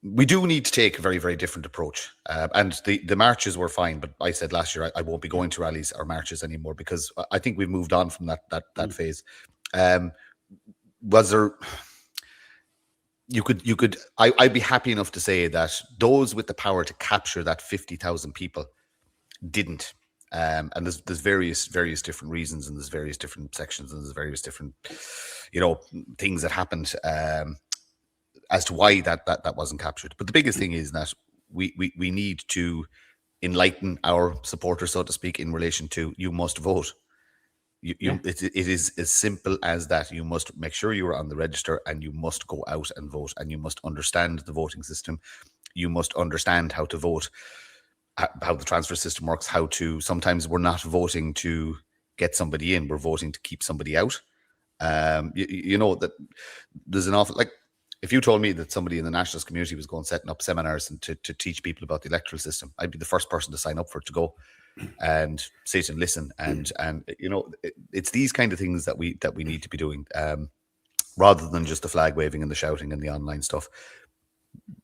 S1: We do need to take a very, very different approach. And the marches were fine, but I said last year I won't be going to rallies or marches anymore because I think we've moved on from that phase. Was there? I'd be happy enough to say that those with the power to capture that 50,000 people didn't. And there's various different reasons, and there's various different sections, and there's various different, things that happened as to why that wasn't captured. But the biggest thing is that we need to enlighten our supporters, so to speak, in relation to you must vote. It is as simple as that. You must make sure you are on the register, and you must go out and vote, and you must understand the voting system. You must understand how to vote, how the transfer system works, sometimes we're not voting to get somebody in, we're voting to keep somebody out. You know that there's an awful, like, if you told me that somebody in the nationalist community was going setting up seminars and to teach people about the electoral system, I'd be the first person to sign up for it, to go and sit and listen. And it's these kind of things that we need to be doing, rather than just the flag waving and the shouting and the online stuff.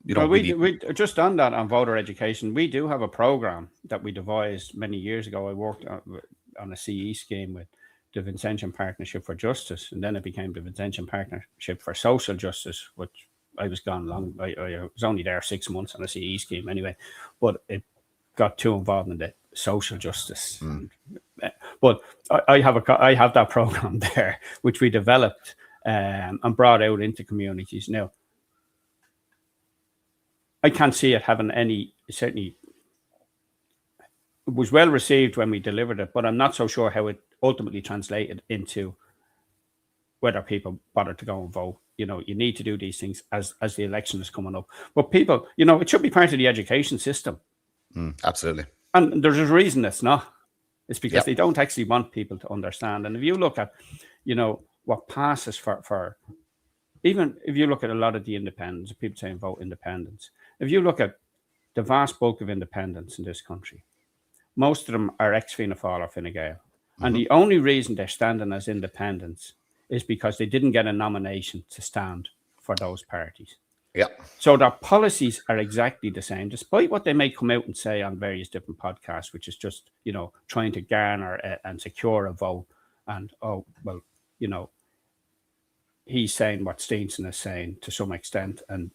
S2: We just on that, on voter education, we do have a program that we devised many years ago. I worked on a CE scheme with the Vincentian Partnership for Justice, and then it became the Vincentian Partnership for Social Justice, which I was gone long. I was only there 6 months on a CE scheme anyway, but it got too involved in the social justice. But I have that program there, which we developed and brought out into communities. Now, I can't see it having any, certainly it was well received when we delivered it, but I'm not so sure how it ultimately translated into whether people bother to go and vote. You need to do these things as the election is coming up. But people, it should be part of the education system.
S1: Absolutely.
S2: And there's a reason it's not. It's because they don't actually want people to understand. And if you look at, what passes for even if you look at a lot of the independents, people saying vote independents, if you look at the vast bulk of independents in this country, most of them are ex-Fianna Fáil or Fine Gael. And the only reason they're standing as independents is because they didn't get a nomination to stand for those parties.
S1: Yeah.
S2: So their policies are exactly the same, despite what they may come out and say on various different podcasts, which is just, trying to garner and secure a vote. And, he's saying what Steenson is saying to some extent, and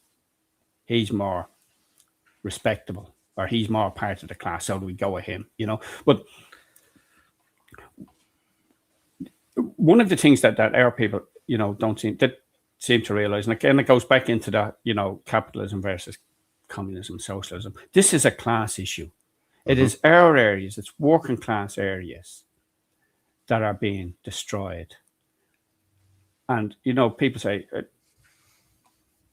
S2: he's more respectable, or he's more part of the class, so do we go with him, But one of the things that our people, don't seem to realize, and again, it goes back into that, capitalism versus communism, socialism. This is a class issue. It is our areas, it's working class areas that are being destroyed. And, people say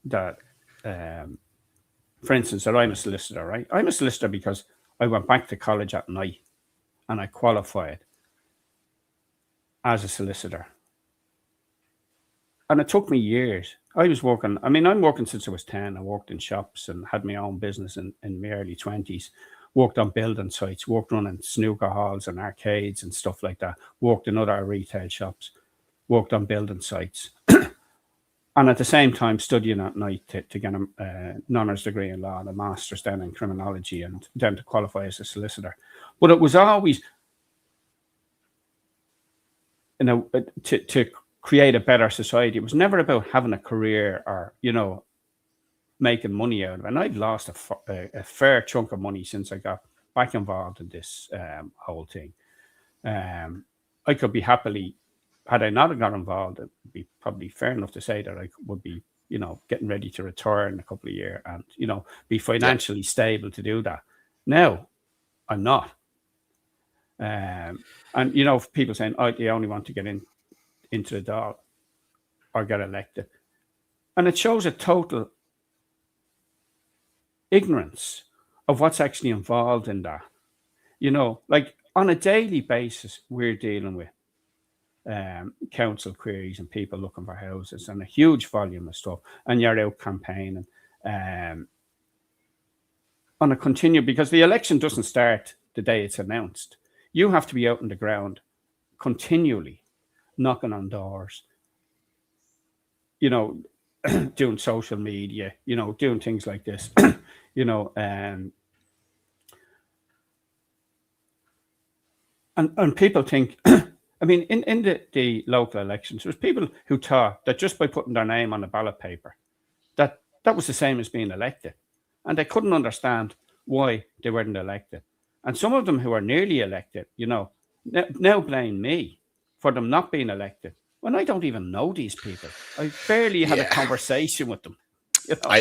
S2: that, for instance, that I'm a solicitor, right? I'm a solicitor because I went back to college at night and I qualified as a solicitor. And it took me years. I'm working since I was 10. I worked in shops and had my own business in my early 20s. Worked on building sites, worked running snooker halls and arcades and stuff like that. Worked in other retail shops, worked on building sites. And at the same time, studying at night to get an honours degree in law and a master's then in criminology, and then to qualify as a solicitor. But it was always, to create a better society. It was never about having a career or, making money out of it. And I've lost a fair chunk of money since I got back involved in this whole thing. I could be happily, had I not got involved, it would be probably fair enough to say that I would be, getting ready to retire in a couple of years and, be financially stable to do that. Now, I'm not. And, people saying, oh, they only want to get into the Dáil or get elected. And it shows a total ignorance of what's actually involved in that. Like on a daily basis, we're dealing with council queries and people looking for houses and a huge volume of stuff. And you're out campaigning on a continued, because the election doesn't start the day it's announced. You have to be out on the ground continually, knocking on doors, doing social media, doing things like this, and people think, I mean, in the local elections, there's people who thought that just by putting their name on a ballot paper, that was the same as being elected. And they couldn't understand why they weren't elected. And some of them who are nearly elected, now blame me for them not being elected, when I don't even know these people. I barely had a conversation with them.
S1: I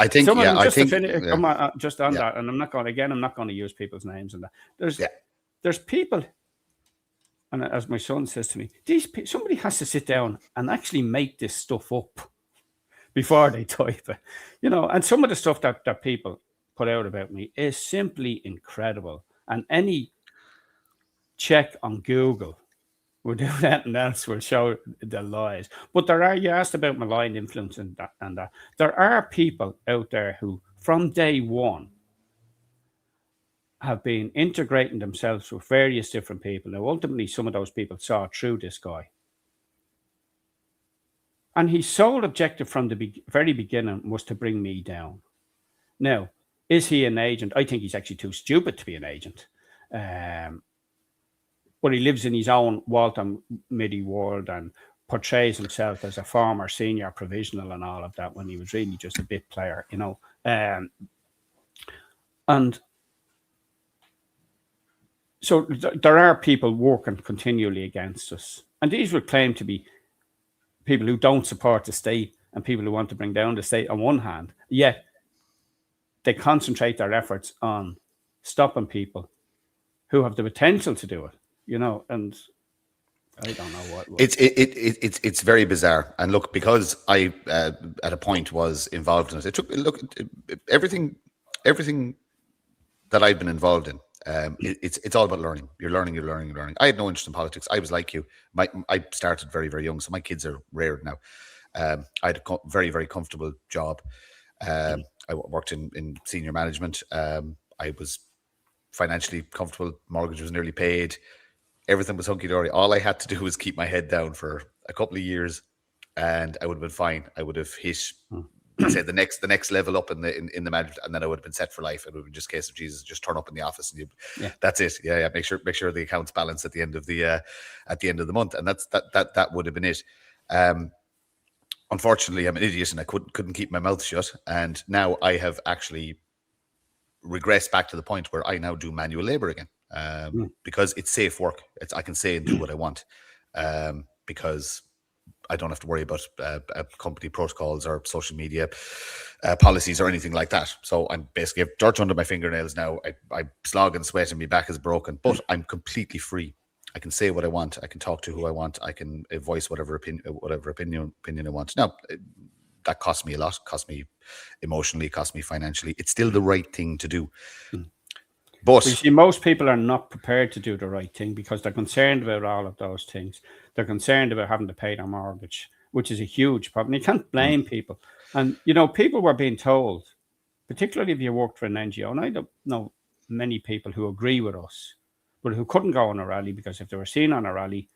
S1: think,
S2: some of them,
S1: I
S2: just
S1: think,
S2: to finish, just on
S1: Yeah.
S2: that, and I'm not going to use people's names and that. There's people, and as my son says to me, somebody has to sit down and actually make this stuff up before they type it, and some of the stuff that people put out about me is simply incredible. And any check on Google without anything else will show the lies. But you asked about malign influence and that. There are people out there who, from day one, have been integrating themselves with various different people. Now, ultimately, some of those people saw through this guy. And his sole objective from the very beginning was to bring me down. Now, is he an agent? I think he's actually too stupid to be an agent. But he lives in his own Waltham Midi world and portrays himself as a former senior provisional and all of that, when he was really just a bit player, And so there are people working continually against us. And these would claim to be people who don't support the state and people who want to bring down the state on one hand, yet they concentrate their efforts on stopping people who have the potential to do it, and I don't know what.
S1: It's very bizarre. And look, because I at a point was involved in it, everything that I've been involved in. It's all about learning. You're learning. I had no interest in politics. I was like you. I started very, very young, so my kids are reared now. I had a very, very comfortable job. I worked in senior management. I was financially comfortable. Mortgage was nearly paid. Everything was hunky-dory. All I had to do was keep my head down for a couple of years, and I would have been fine. I would have hit, say, the next level up in the management, and then I would have been set for life. It would have been just a case of, Jesus, just turn up in the office and that's it. Yeah. Make sure the accounts balance at the end of the month, and that would have been it. Unfortunately, I'm an idiot and I couldn't keep my mouth shut. And now I have actually regressed back to the point where I now do manual labor again, because it's safe work. I can say and do what I want, because I don't have to worry about company protocols or social media policies or anything like that. So I'm basically have dirt under my fingernails now. I slog and sweat and my back is broken, but I'm completely free. I can say what I want. I can talk to who I want. I can voice whatever opinion I want. Now, that cost me a lot. Cost me emotionally. Cost me financially. It's still the right thing to do. But
S2: you see, most people are not prepared to do the right thing because they're concerned about all of those things. They're concerned about having to pay their mortgage, which is a huge problem. You can't blame people. And, people were being told, particularly if you worked for an NGO, and I don't know many people who agree with us, but who couldn't go on a rally because if they were seen on a rally,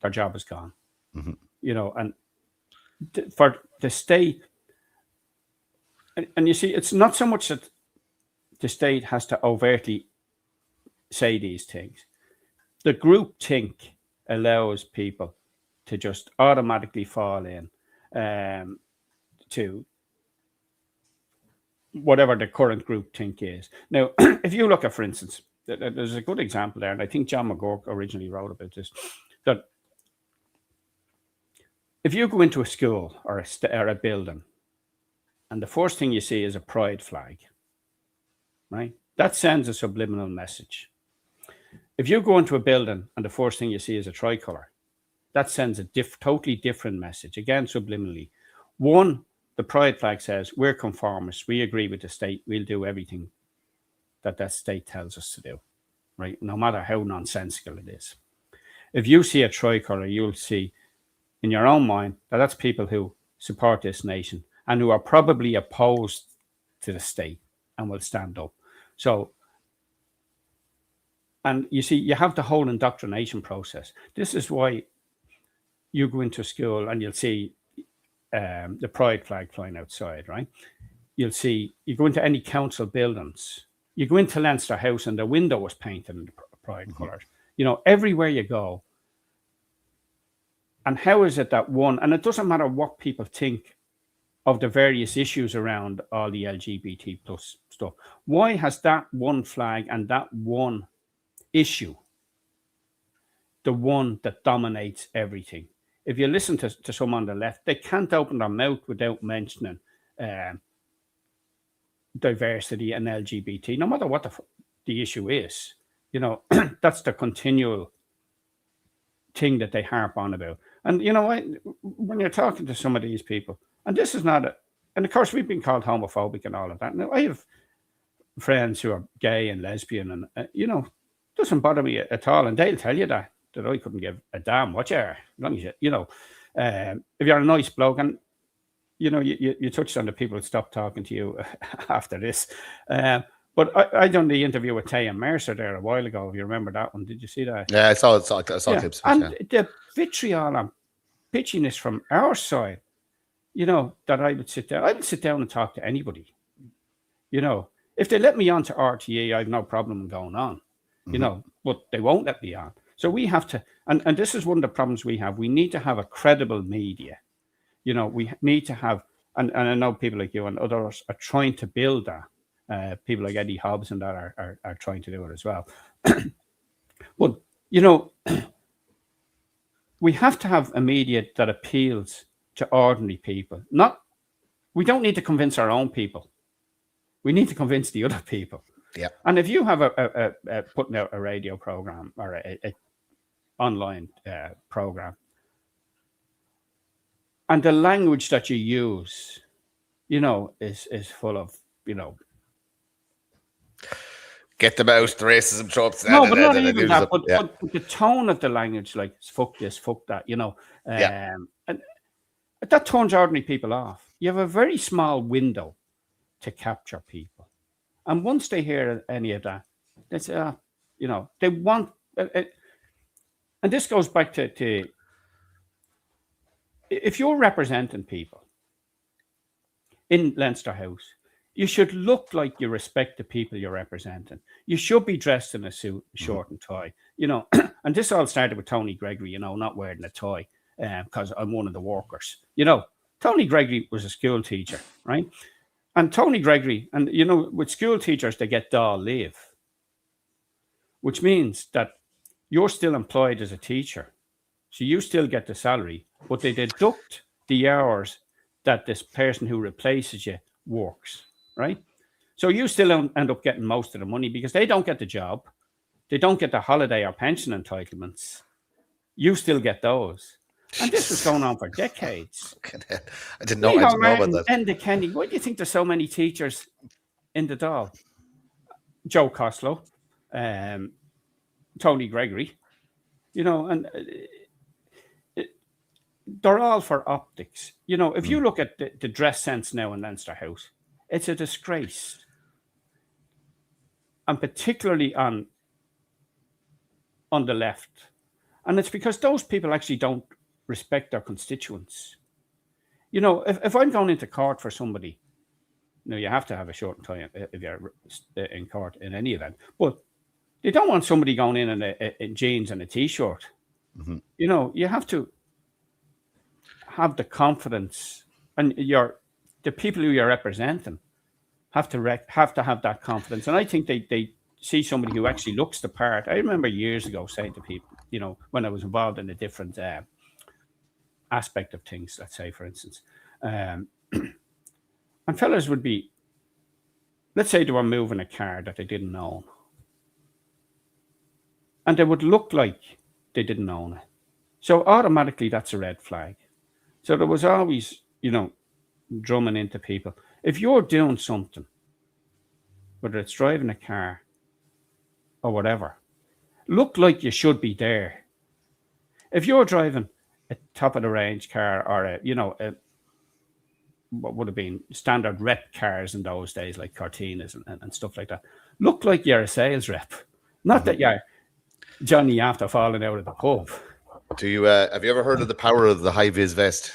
S2: their job is gone. And for the state, and you see, it's not so much that the state has to overtly say these things. The groupthink allows people to just automatically fall in to whatever the current groupthink is. Now, if you look at, for instance, there's a good example there, and I think John McGurk originally wrote about this, that if you go into a school or a building, and the first thing you see is a pride flag, right? That sends a subliminal message. If you go into a building and the first thing you see is a tricolour, that sends a totally different message, again, subliminally. One, the pride flag says, we're conformists, we agree with the state, we'll do everything that state tells us to do, right? No matter how nonsensical it is. If you see a tricolour, you'll see in your own mind that that's people who support this nation and who are probably opposed to the state and will stand up. So, and you see, you have the whole indoctrination process. This is why you go into school and you'll see the pride flag flying outside, right? You'll see, you go into any council buildings, you go into Leinster House and the window was painted in the pride colours. You know, everywhere you go. And how is it that one, and it doesn't matter what people think of the various issues around all the LGBT plus stuff, why has that one flag and that one issue the one that dominates everything? If you listen to some on the left, they can't open their mouth without mentioning diversity and LGBT, no matter what the issue is. You know, that's the continual thing that they harp on about. And you know, when you're talking to some of these people, and this is not and of course we've been called homophobic and all of that. Now I have friends who are gay and lesbian, and you know, doesn't bother me at all, and they'll tell you that I couldn't give a damn what you are, as long as you know, if you're a nice bloke. And you know, you touched on the people that stopped talking to you after this. But I done the interview with Tay and Mercer there a while ago. If you remember that one, did you see that?
S1: Yeah, I saw clips.
S2: And the vitriol and pitchiness from our side, you know, that I would sit down and talk to anybody. You know, if they let me on to RTE, I have no problem going on. You know, but they won't let me on. So we have to, and this is one of the problems we have. We need to have a credible media. You know, we need to have, and I know people like you and others are trying to build that. People like Eddie Hobbs and that are trying to do it as well. But, you know, we have to have a media that appeals to ordinary people. We don't need to convince our own people. We need to convince the other people.
S1: Yeah.
S2: And if you have a putting out a radio program or a online program, and the language that you use, you know, is full of, you know,
S1: get them out, the racism tropes.
S2: No, but not even that. But the tone of the language, like fuck this, fuck that, you know, and that turns ordinary people off. You have a very small window to capture people, and once they hear any of that, they say, you know, they want. And this goes back to if you're representing people in Leinster House, you should look like you respect the people you're representing. You should be dressed in a suit, short and tie, you know. And this all started with Tony Gregory, you know, not wearing a tie because I'm one of the workers. You know, Tony Gregory was a school teacher, right? And Tony Gregory, and you know, with school teachers, they get Dáil leave, which means that you're still employed as a teacher. So you still get the salary, but they deduct the hours that this person who replaces you works, right? So you still end up getting most of the money because they don't get the job. They don't get the holiday or pension entitlements. You still get those. And this was going on for decades.
S1: I didn't know about that.
S2: And the Kenny, why do you think there's so many teachers in the Dáil? Joe Costello, Tony Gregory, you know, and they're all for optics. You know, if you look at the dress sense now in Leinster House, it's a disgrace. And particularly on the left. And it's because those people actually don't respect their constituents. You know, if I'm going into court for somebody, you know, you have to have a shirt and tie if you're in court in any event. But they don't want somebody going in jeans and a T-shirt. You know, you have to have the confidence, and the people who you're representing have to have that confidence. And I think they see somebody who actually looks the part. I remember years ago saying to people, you know, when I was involved in a different aspect of things, let's say, for instance. And fellas would be, let's say they were moving a car that they didn't own. And they would look like they didn't own it. So automatically that's a red flag. So there was always, drumming into people. If you're doing something, whether it's driving a car or whatever, look like you should be there. If you're driving a top of the range car or a what would have been standard rep cars in those days, like Cortinas and stuff like that, look like you're a sales rep, not that you're Johnny after falling out of the pub.
S1: Do you have you ever heard of the power of the high vis vest?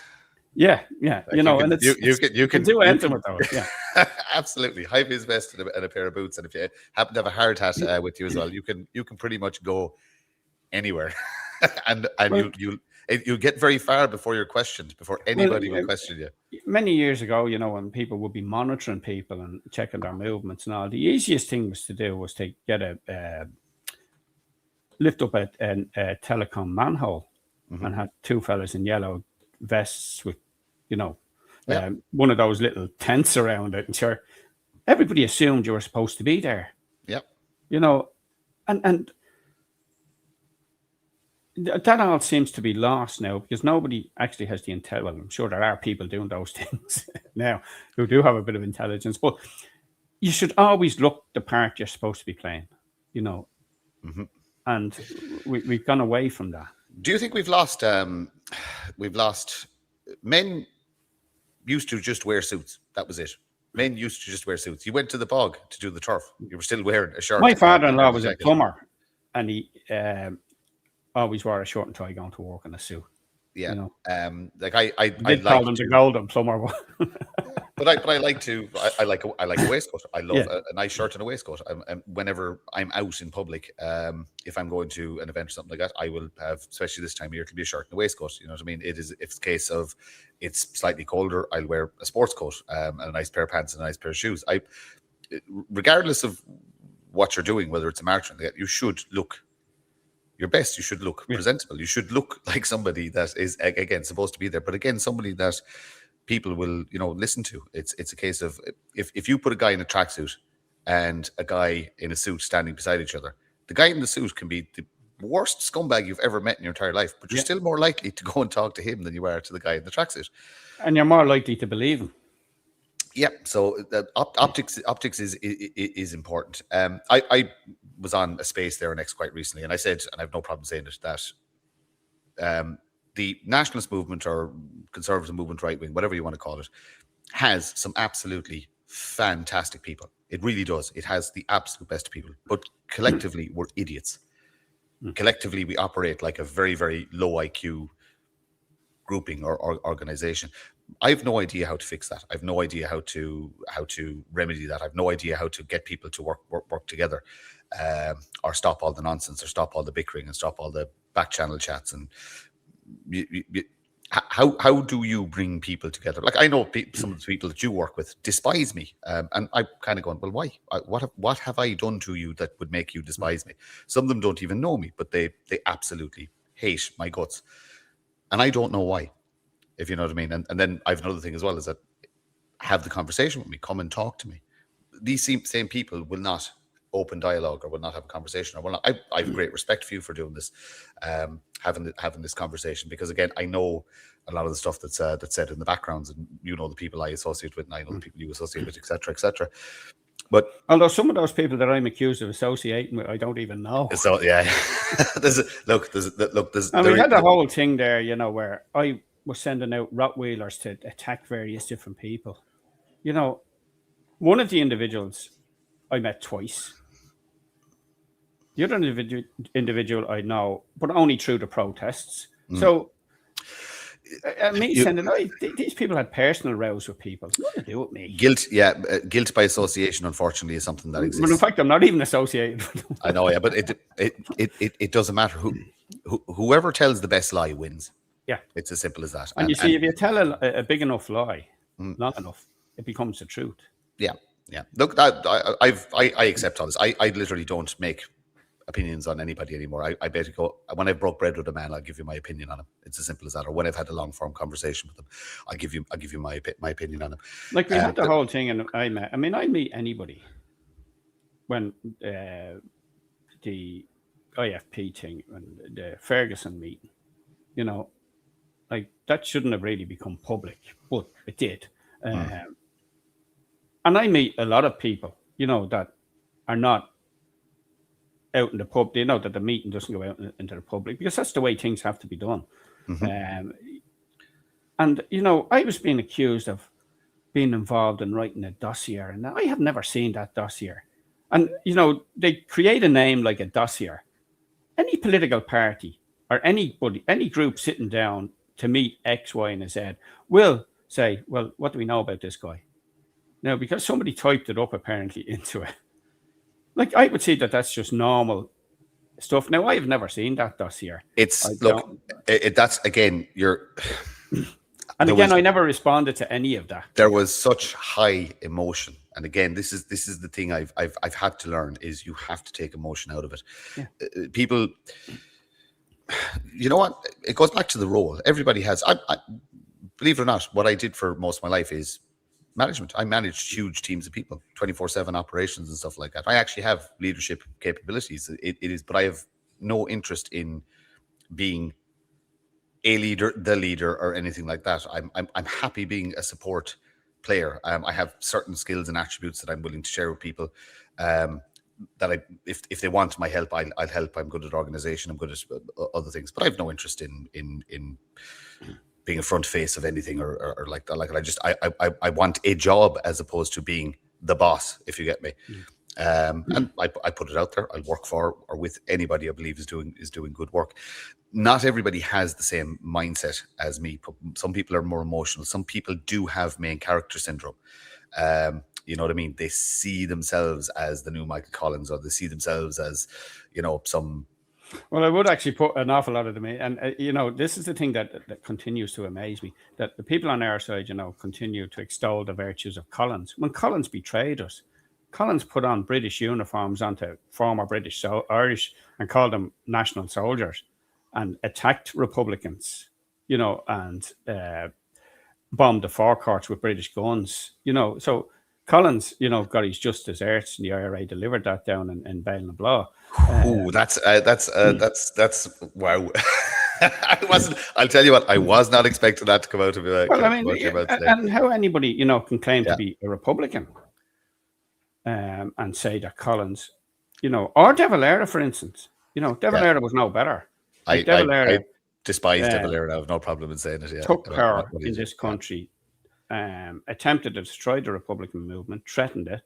S2: Yeah, and
S1: you can
S2: do anything with those. Yeah,
S1: absolutely. High vis vest and a pair of boots, and if you happen to have a hard hat with you as well, you can pretty much go anywhere, and you'll get very far before you're questioned, before anybody will question you.
S2: Many years ago, when people would be monitoring people and checking their movements and all, the easiest thing was to do was to get lift up a telecom manhole and have two fellas in yellow vests with, one of those little tents around it. And sure, everybody assumed you were supposed to be there.
S1: Yeah.
S2: And that all seems to be lost now because nobody actually has the intel. Well, I'm sure there are people doing those things now who do have a bit of intelligence, but you should always look the part you're supposed to be playing, and we've gone away from that.
S1: Do you think we've lost men used to just wear suits? That was it. Men used to just wear suits. You went to the bog to do the turf. You were still wearing a shirt.
S2: My father-in-law was a plumber, and he always wore a shirt and tie going to work in a suit.
S1: Yeah, like
S2: I call him the golden plumber.
S1: But I like a waistcoat. I love a nice shirt and a waistcoat. Whenever I'm out in public, if I'm going to an event or something like that, I will have, especially this time of year, it'll be a shirt and a waistcoat. You know what I mean? If it's a case of it's slightly colder, I'll wear a sports coat and a nice pair of pants and a nice pair of shoes. Regardless of what you're doing, whether it's a marathon, you should look your best. You should look presentable. You should look like somebody that is, again, supposed to be there, but again, somebody that people will, listen to. It's a case of if you put a guy in a tracksuit and a guy in a suit standing beside each other, the guy in the suit can be the worst scumbag you've ever met in your entire life, but you're still more likely to go and talk to him than you are to the guy in the tracksuit.
S2: And you're more likely to believe him.
S1: Yeah, so optics is important. I was on a space there next quite recently, and I said, and I have no problem saying it, that the nationalist movement or conservative movement, right wing, whatever you want to call it, has some absolutely fantastic people. It really does. It has the absolute best people. But collectively, we're idiots. Collectively, we operate like a very, very low IQ grouping or organization. I have no idea how to fix that. I have no idea how to remedy that. I have no idea how to get people to work together, or stop all the nonsense, or stop all the bickering, and stop all the back channel chats. And how do you bring people together? Like, I know some of the people that you work with despise me, and I'm kind of going, well, why? What have I done to you that would make you despise me? Some of them don't even know me, but they absolutely hate my guts, and I don't know why. If you know what I mean. And then I have another thing as well, is that have the conversation with me, come and talk to me. These same people will not open dialogue or will not have a conversation. Or will not. I have great respect for you for doing this, having this conversation, because again, I know a lot of the stuff that's said in the backgrounds, and the people I associate with, and I know the people you associate with, etc., etc. But
S2: although some of those people that I'm accused of associating with, I don't even know.
S1: So yeah, there's
S2: and we had the whole thing there, where I was sending out Rottweilers to attack various different people. One of the individuals I met twice. The other individual I know, but only through the protests. So sending out, these people had personal rows with people. Nothing to do with me.
S1: Guilt by association, unfortunately, is something that exists.
S2: But in fact, I'm not even associated with them.
S1: I know, yeah, but it doesn't matter whoever tells the best lie wins.
S2: Yeah,
S1: it's as simple as that.
S2: And you see, if you tell a big enough lie, long enough, it becomes the truth.
S1: Yeah. Look, I accept all this. I literally don't make opinions on anybody anymore. I better go, when I've broke bread with a man, I'll give you my opinion on him. It's as simple as that. Or when I've had a long form conversation with him, I'll give you my opinion on him.
S2: Like we had the whole thing, and I meet anybody when the IFP thing and the Ferguson meeting, you know, like that shouldn't have really become public, but it did. And I meet a lot of people, you know, that are not out in the pub. They know that the meeting doesn't go out into the public because that's the way things have to be done. And, you know, I was being accused of being involved in writing a dossier, and I have never seen that dossier. And, you know, they create a name like a dossier. Any political party or anybody, any group sitting down to meet X, Y, and Z will say, well, what do we know about this guy? Now, because somebody typed it up apparently into it, like I would say that that's just normal stuff. Now, I have never seen that dossier.
S1: That's again, you're.
S2: And again, I never responded to any of that.
S1: There was such high emotion, and again, this is the thing I've had to learn is you have to take emotion out of it. Yeah. People, you know what? It goes back to the role. Everybody has. I believe it or not, what I did for most of my life is management. I managed huge teams of people, 24/7 operations and stuff like that. I actually have leadership capabilities. It is, but I have no interest in being a leader, the leader, or anything like that. I'm happy being a support player. I have certain skills and attributes that I'm willing to share with people. That if they want my help, I'll help. I'm good at organization. I'm good at other things, but I have no interest in being a front face of anything or like that. Like I want a job as opposed to being the boss, if you get me. And I put it out there. I'll work for or with anybody I believe is doing good work. Not everybody has the same mindset as me. Some people are more emotional. Some people do have main character syndrome. You know what I mean? They see themselves as the new Michael Collins, or they see themselves as, you know, some.
S2: Well, I would actually put an awful lot of them in. And, you know, this is the thing that continues to amaze me, that the people on our side, you know, continue to extol the virtues of Collins. When Collins betrayed us, Collins put on British uniforms onto former British Irish and called them national soldiers and attacked Republicans, you know, and bombed the forecourts with British guns, you know. So Collins, you know, got his just desserts, and the IRA delivered that down in Ballinablaw.
S1: That's wow. I'll tell you what, I was not expecting that to come out of you.
S2: Well, I mean, and how anybody, you know, can claim to be a Republican and say that Collins, you know, or De Valera, for instance, you know, De Valera was no better.
S1: Like I despise De Valera. I have no problem in saying it. Yeah,
S2: took power in this country, attempted to destroy the Republican movement, threatened it.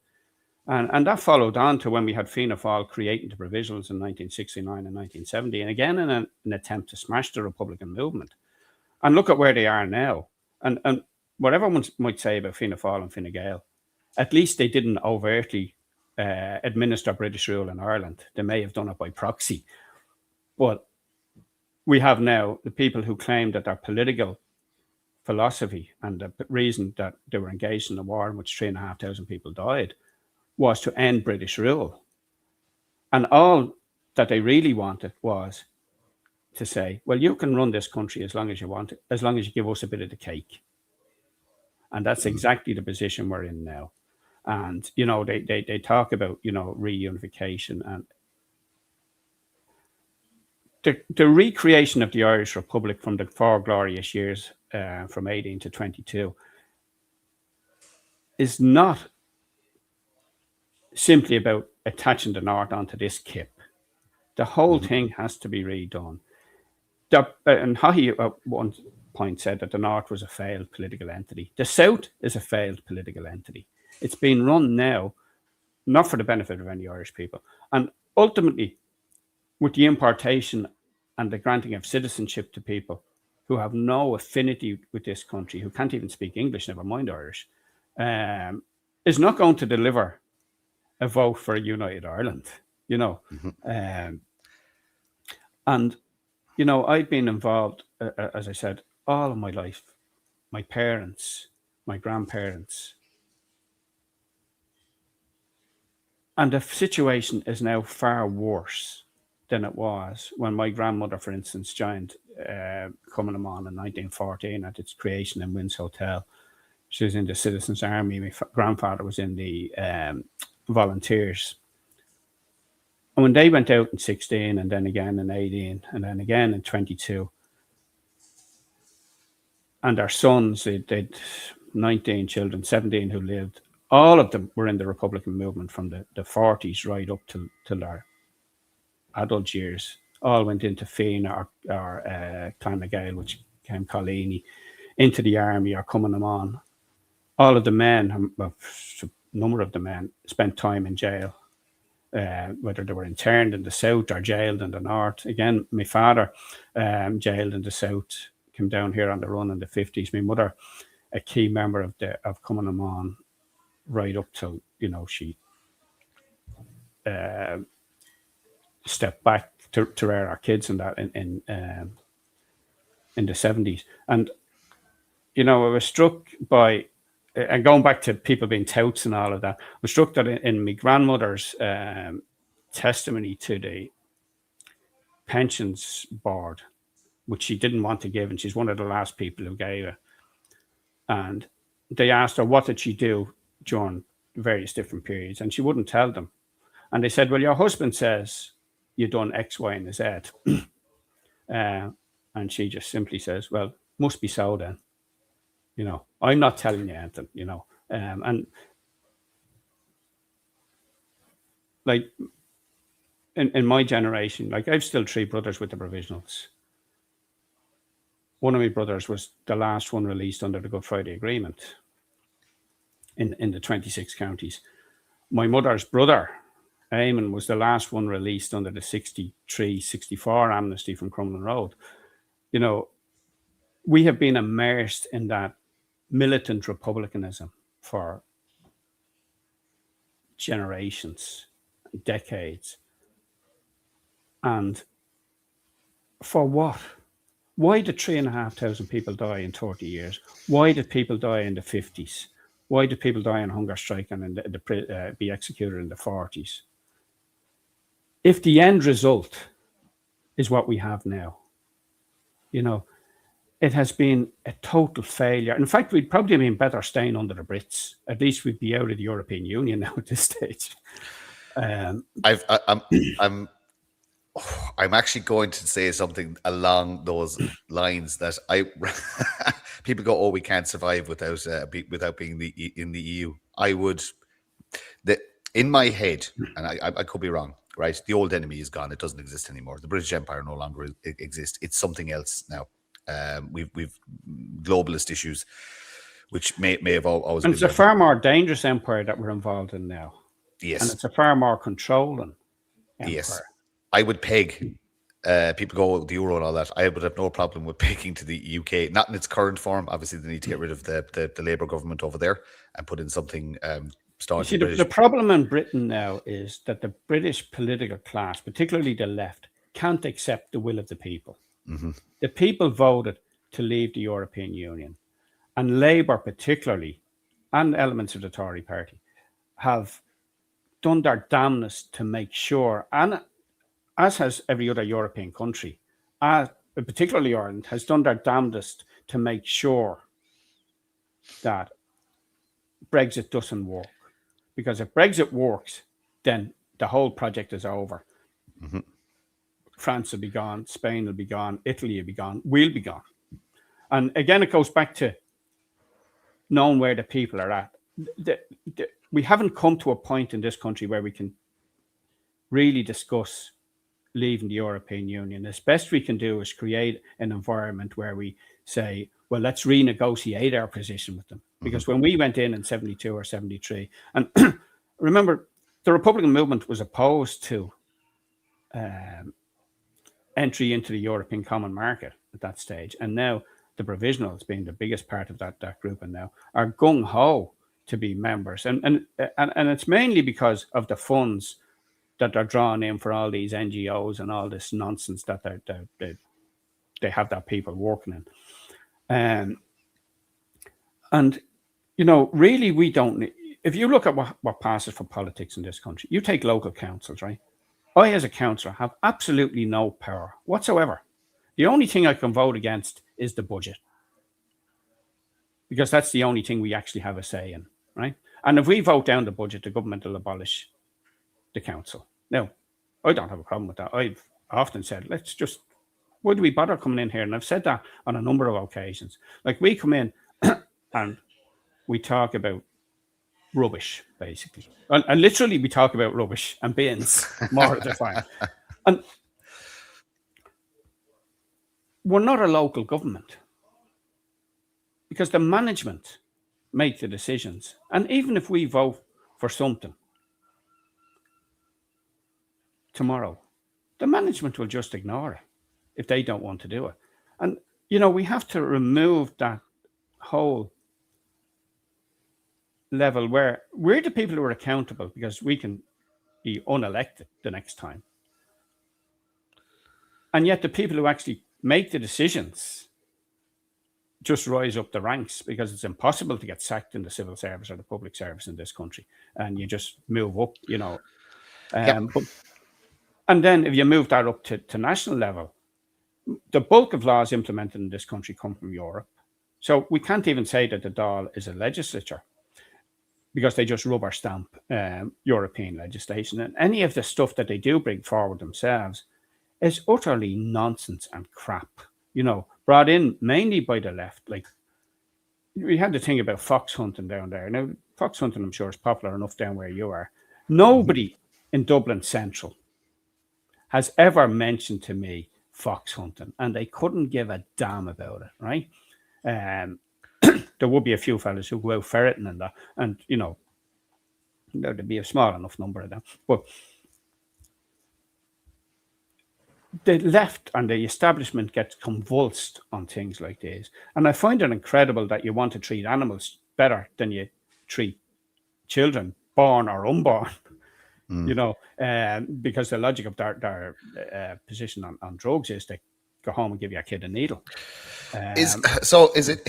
S2: And that followed on to when we had Fianna Fáil creating the provisionals in 1969 and 1970, and again in an attempt to smash the Republican movement. And look at where they are now. And whatever one might say about Fianna Fáil and Fine Gael, at least they didn't overtly administer British rule in Ireland. They may have done it by proxy. But we have now the people who claim that their political philosophy and the reason that they were engaged in the war in which 3,500 people died was to end British rule. And all that they really wanted was to say, well, you can run this country as long as you want it, as long as you give us a bit of the cake. And that's exactly the position we're in now. And, you know, they talk about, you know, reunification and the recreation of the Irish Republic from the 4 glorious years from 18 to 22 is not simply about attaching the North onto this kip. The whole thing has to be redone. And Haughey at one point said that the North was a failed political entity. The South is a failed political entity. It's being run now, not for the benefit of any Irish people. And ultimately, with the importation and the granting of citizenship to people who have no affinity with this country, who can't even speak English, never mind Irish, is not going to deliver a vote for a united Ireland, you know. And, you know, I've been involved, as I said, all of my life. My parents, my grandparents. And the situation is now far worse than it was when my grandmother, for instance, joined Cummin in 1914 at its creation in Wynn's Hotel. She was in the Citizens' Army. My grandfather was in the Volunteers. And when they went out in 16 and then again in 18 and then again in 22, and their sons, they'd 19 children, 17 who lived, all of them were in the Republican movement from the 40s right up till their adult years. All went into Fianna or Clan Gael, which became Colini, into the army or coming them on. All of the men, well, a number of the men, spent time in jail, whether they were interned in the south or jailed in the north. Again, my father jailed in the south, came down here on the run in the 50s. My mother, a key member of coming them on right up till, she stepped back to rear our kids and that in the 70s. And, I was struck by, and going back to people being touts and all of that, I was struck that in my grandmother's testimony to the pensions board, which she didn't want to give, and she's one of the last people who gave it. And they asked her, what did she do during various different periods? And she wouldn't tell them. And they said, well, your husband says you've done X, Y, and Z. And she just simply says, well, must be so then. I'm not telling you anything, and like in my generation, like I've still 3 brothers with the provisionals. One of my brothers was the last one released under the Good Friday Agreement in the 26 counties. My mother's brother, Eamon, was the last one released under the 63-64 amnesty from Crumlin Road. We have been immersed in that militant republicanism for generations, decades. And for what? Why did 3,500 people die in 30 years? Why did people die in the 50s? Why did people die in hunger strike and be executed in the 40s? If the end result is what we have now, it has been a total failure. In fact, we'd probably been better staying under the Brits. At least we'd be out of the European Union now at this stage.
S1: I'm actually going to say something along those lines that people go, oh, we can't survive without being in the EU. In my head, and I could be wrong, right? The old enemy is gone; it doesn't exist anymore. The British Empire no longer exists. It's something else now. We've globalist issues, which may have always been.
S2: And it's a far more dangerous empire that we're involved in now.
S1: Yes,
S2: and it's a far more controlling empire.
S1: Yes, I would peg. People go the euro and all that. I would have no problem with pegging to the UK, not in its current form. Obviously, they need to get rid of the Labour government over there and put in something.
S2: See, the problem in Britain now is that the British political class, particularly the left, can't accept the will of the people.
S1: Mm-hmm.
S2: The people voted to leave the European Union, and Labour particularly, and elements of the Tory party, have done their damnedest to make sure, and as has every other European country, particularly Ireland, has done their damnedest to make sure that Brexit doesn't work. Because if Brexit works, then the whole project is over.
S1: Mm-hmm.
S2: France will be gone, Spain will be gone, Italy will be gone, we'll be gone. And again, it goes back to knowing where the people are at. We haven't come to a point in this country where we can really discuss leaving the European Union. As best we can do is create an environment where we say, well, let's renegotiate our position with them. Because when we went in 72 or 73, and remember, the Republican movement was opposed to entry into the European Common Market at that stage. And now the Provisionals, being the biggest part of that group, and now are gung-ho to be members. And it's mainly because of the funds that are drawn in for all these NGOs and all this nonsense that they have their people working in. And, really we don't need, if you look at what passes for politics in this country, you take local councils, right? I, as a councillor, have absolutely no power whatsoever. The only thing I can vote against is the budget, because that's the only thing we actually have a say in, right? And if we vote down the budget, the government will abolish the council. Now, I don't have a problem with that. I've often said, let's just, why do we bother coming in here? And I've said that on a number of occasions. Like, we come in and we talk about rubbish, basically. And literally we talk about rubbish and bins more of the time. And we're not a local government, because the management make the decisions. And even if we vote for something tomorrow, the management will just ignore it if they don't want to do it. And, you know, we have to remove that whole level where we're the people who are accountable, because we can be unelected the next time. And yet the people who actually make the decisions just rise up the ranks, because it's impossible to get sacked in the civil service or the public service in this country. And you just move up, you know. And then if you move that up to national level, the bulk of laws implemented in this country come from Europe. So we can't even say that the Dáil is a legislature, because they just rubber stamp European legislation. And any of the stuff that they do bring forward themselves is utterly nonsense and crap, you know, brought in mainly by the left. Like, we had the thing about fox hunting down there. Now, fox hunting, I'm sure, is popular enough down where you are. Nobody in Dublin Central has ever mentioned to me fox hunting, and they couldn't give a damn about it, right? There would be a few fellas who go out ferreting and that, and, you know, there'd be a small enough number of them. But the left and the establishment gets convulsed on things like this. And I find it incredible that you want to treat animals better than you treat children, born or unborn. You know, because the logic of their position on drugs is to go home and give your kid a needle.
S1: Is it?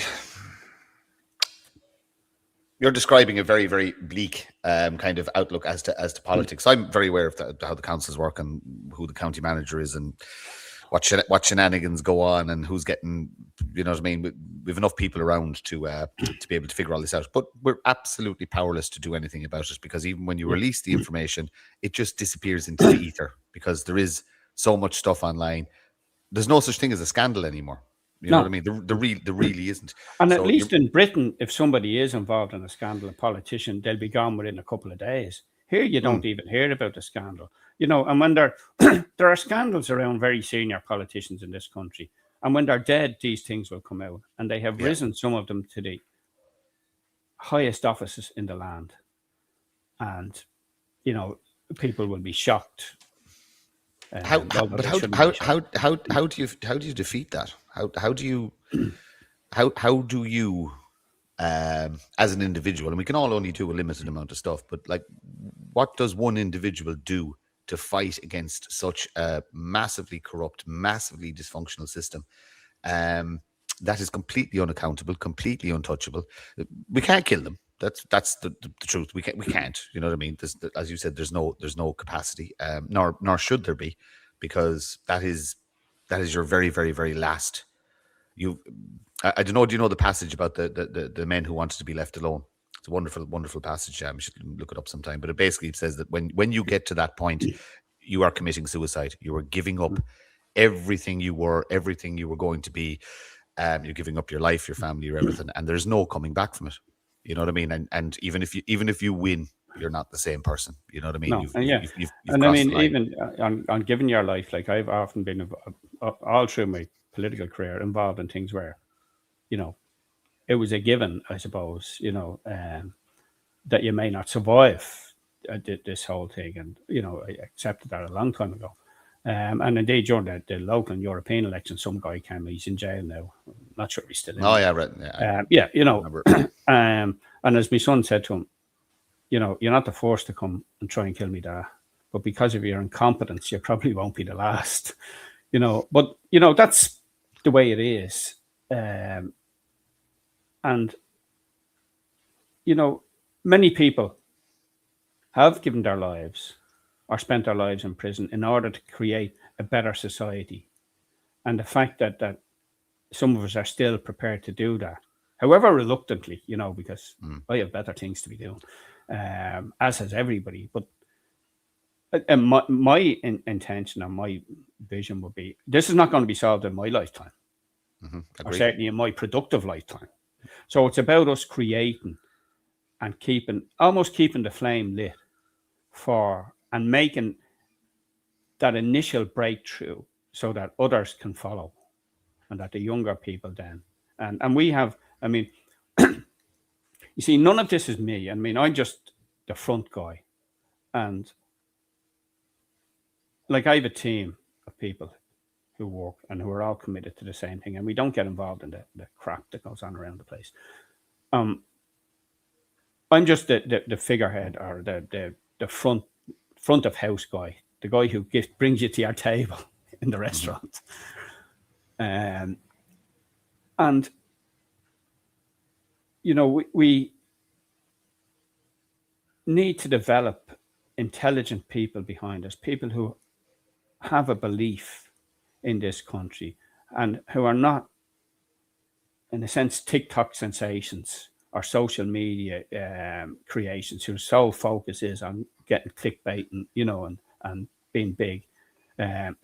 S1: You're describing a very, very bleak kind of outlook as to politics. I'm very aware of how the councils work and who the county manager is and what shenanigans go on and who's getting, you know what I mean? We have enough people around to be able to figure all this out. But we're absolutely powerless to do anything about it, because even when you release the information, it just disappears into the ether, because there is so much stuff online. There's no such thing as a scandal anymore. You know what I mean? There really isn't.
S2: And at least in Britain, if somebody is involved in a scandal, a politician, they'll be gone within a couple of days. Here, you don't even hear about the scandal. You know, and when there are scandals around very senior politicians in this country, and when they're dead, these things will come out. And they have risen, some of them, to the highest offices in the land. And, you know, people will be shocked.
S1: How do you defeat that? How do you as an individual, and we can all only do a limited amount of stuff, but like, what does one individual do to fight against such a massively corrupt, massively dysfunctional system that is completely unaccountable, completely untouchable? We can't kill them. That's the truth. We can't. You know what I mean? As you said, there's no capacity, nor should there be, because that is your very, very, very last. I don't know. Do you know the passage about the men who wanted to be left alone? It's a wonderful, wonderful passage. You should look it up sometime. But it basically says that when you get to that point, you are committing suicide. You are giving up everything you were going to be. You're giving up your life, your family, your everything, and there's no coming back from it. You know what I mean? And even if you win, you're not the same person. You know what I mean?
S2: No,
S1: you've
S2: and I mean, even on giving your life, like, I've often been all through my political career involved in things where, you know, it was a given, I suppose, you know, that you may not survive this whole thing. And, you know, I accepted that a long time ago. And indeed, during the local and European elections, some guy came, he's in jail now. I'm not sure he's still in.
S1: Oh, yeah, right.
S2: Yeah, you know, and as my son said to him, you know, you're not the first to come and try and kill me, Dad, but because of your incompetence, you probably won't be the last. You know, but, you know, that's the way it is. And, you know, many people have given their lives or spent their lives in prison in order to create a better society. And the fact that some of us are still prepared to do that, however reluctantly, because I have better things to be doing, as has everybody. But my intention and my vision would be, this is not going to be solved in my lifetime, or certainly in my productive lifetime. So it's about us creating and almost keeping the flame lit and making that initial breakthrough so that others can follow, and that the younger people then, and we have, I mean, you see, none of this is me. I mean, I'm just the front guy, and like, I have a team of people who work and who are all committed to the same thing, and we don't get involved in the crap that goes on around the place. I'm just the figurehead, or the front of house guy, the guy who brings you to your table in the restaurant. And we need to develop intelligent people behind us, people who have a belief in this country and who are not, in a sense, TikTok sensations or social media creations, whose sole focus is on getting clickbait and being big. And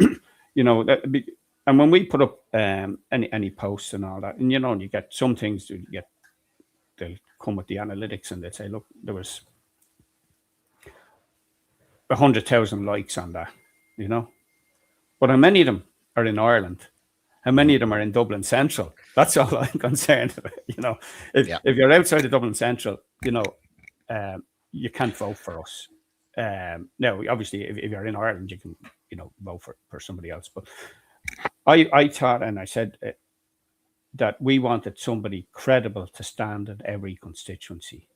S2: when we put up any posts and all that, and you get some things, they'll come with the analytics and they say, look, there was 100,000 likes on that, but how many of them are in Ireland? How many of them are in Dublin Central? That's all I'm concerned about. If you're outside of Dublin Central, you can't vote for us. Now, obviously, if you're in Ireland, you can, vote for somebody else. But I thought, and I said that we wanted somebody credible to stand in every constituency.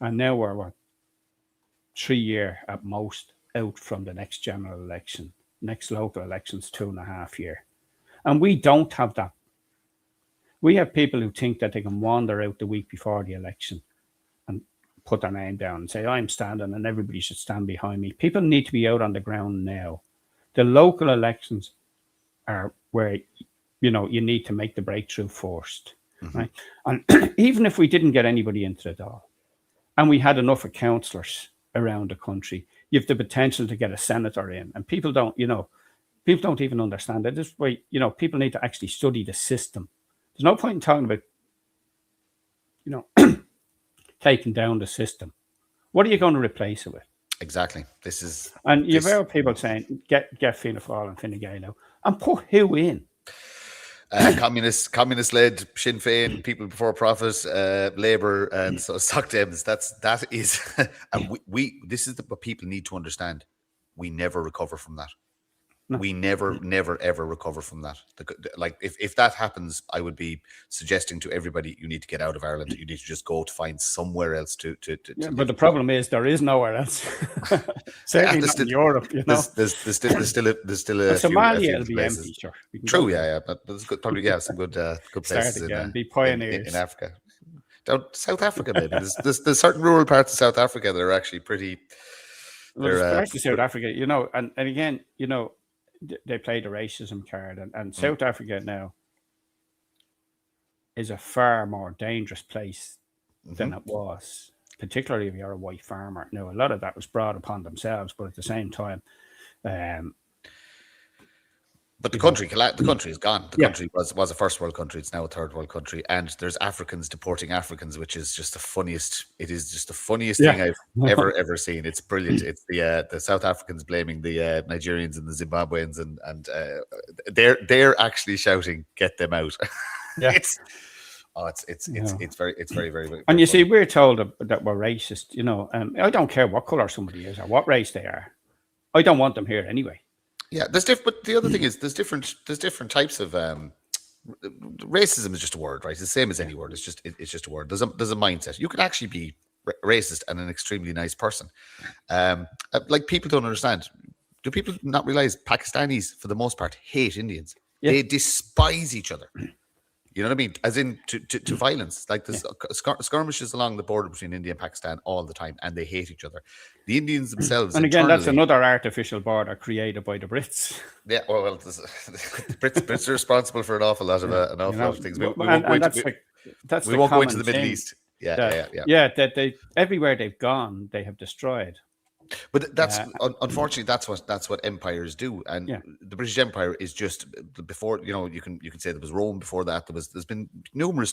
S2: And now we're 3 years at most out from the next general election. Next local election's 2.5 years. And we don't have that. We have people who think that they can wander out the week before the election and put their name down and say, I'm standing and everybody should stand behind me. People need to be out on the ground now. The local elections are where, you need to make the breakthrough first. Right? And even if we didn't get anybody into the door and we had enough of councillors around the country, you have the potential to get a senator in. And people don't even understand that. This way, people need to actually study the system. There's no point in talking about, taking down the system. What are you going to replace it with?
S1: Exactly.
S2: And you've heard people saying, get Fianna Fáil and Fine Gael now, and put who in?
S1: Communist-led Sinn Féin, People Before Profit, Labour, and so Soc Dems. That is, and this is what people need to understand. We never recover from that. No. We never, ever recover from that. Like, if that happens, I would be suggesting to everybody, you need to get out of Ireland. You need to just go to find somewhere else to
S2: but the problem is there is nowhere else. Certainly not in Europe.
S1: There's still a
S2: Somalia will be empty. Sure.
S1: True, yeah, but there's probably some good places
S2: be pioneers
S1: in Africa. Down South Africa, maybe there's certain rural parts of South Africa that are actually pretty.
S2: Well, there's parts of South Africa, and again, they play the racism card, and South Africa now is a far more dangerous place than it was, particularly if you're a white farmer. Now, a lot of that was brought upon themselves, but at the same time,
S1: but the country is gone. The country was a first world country. It's now a third world country, and there's Africans deporting Africans, which is just the funniest. It is just the funniest thing I've ever seen. It's brilliant. It's the South Africans blaming the Nigerians and the Zimbabweans, and they're actually shouting, "Get them out!"
S2: Yeah.
S1: It's very, very, very.
S2: And you see, we're told that we're racist. I don't care what color somebody is or what race they are. I don't want them here anyway.
S1: Yeah, but the other thing is there's different types of racism is just a word, right? It's the same as any word. It's just a word. There's a mindset. You can actually be racist and an extremely nice person. Like, people don't understand. Do people not realize Pakistanis, for the most part, hate Indians? Yeah. They despise each other. You know what I mean? As in to violence. Like there's skirmishes along the border between India and Pakistan all the time, and they hate each other. The Indians themselves
S2: And again, that's
S1: internally.
S2: another artificial border created by the Brits.
S1: Yeah, well, the Brits are responsible for an awful lot of things. We won't go
S2: And
S1: into
S2: that's
S1: we
S2: the
S1: won't go into
S2: common
S1: the Middle
S2: thing.
S1: East. Yeah,
S2: That,
S1: yeah, yeah.
S2: that they everywhere they've gone, they have destroyed.
S1: But that's unfortunately that's what empires do, and
S2: Yeah.
S1: the British Empire is just before. You can say there was Rome before that. There's been numerous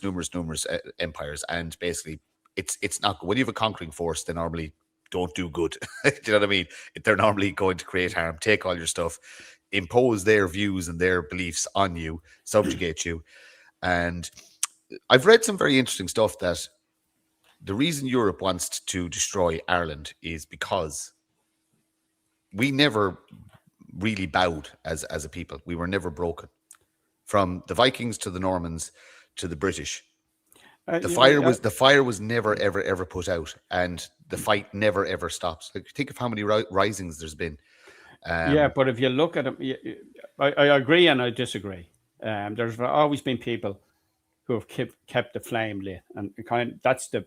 S1: empires, and basically it's not when you have a conquering force, they normally don't do good. Do you know what I mean? They're normally going to create harm, take all your stuff, impose their views and their beliefs on you, subjugate you, and I've read some very interesting stuff that the reason Europe wants to destroy Ireland is because we never really bowed as a people. We were never broken. From the Vikings to the Normans to the British, the fire was never ever put out, and the fight never ever stops. Like, think of how many risings there's been.
S2: But if you look at them, I agree and I disagree. There's always been people who have kept the flame lit, and that's the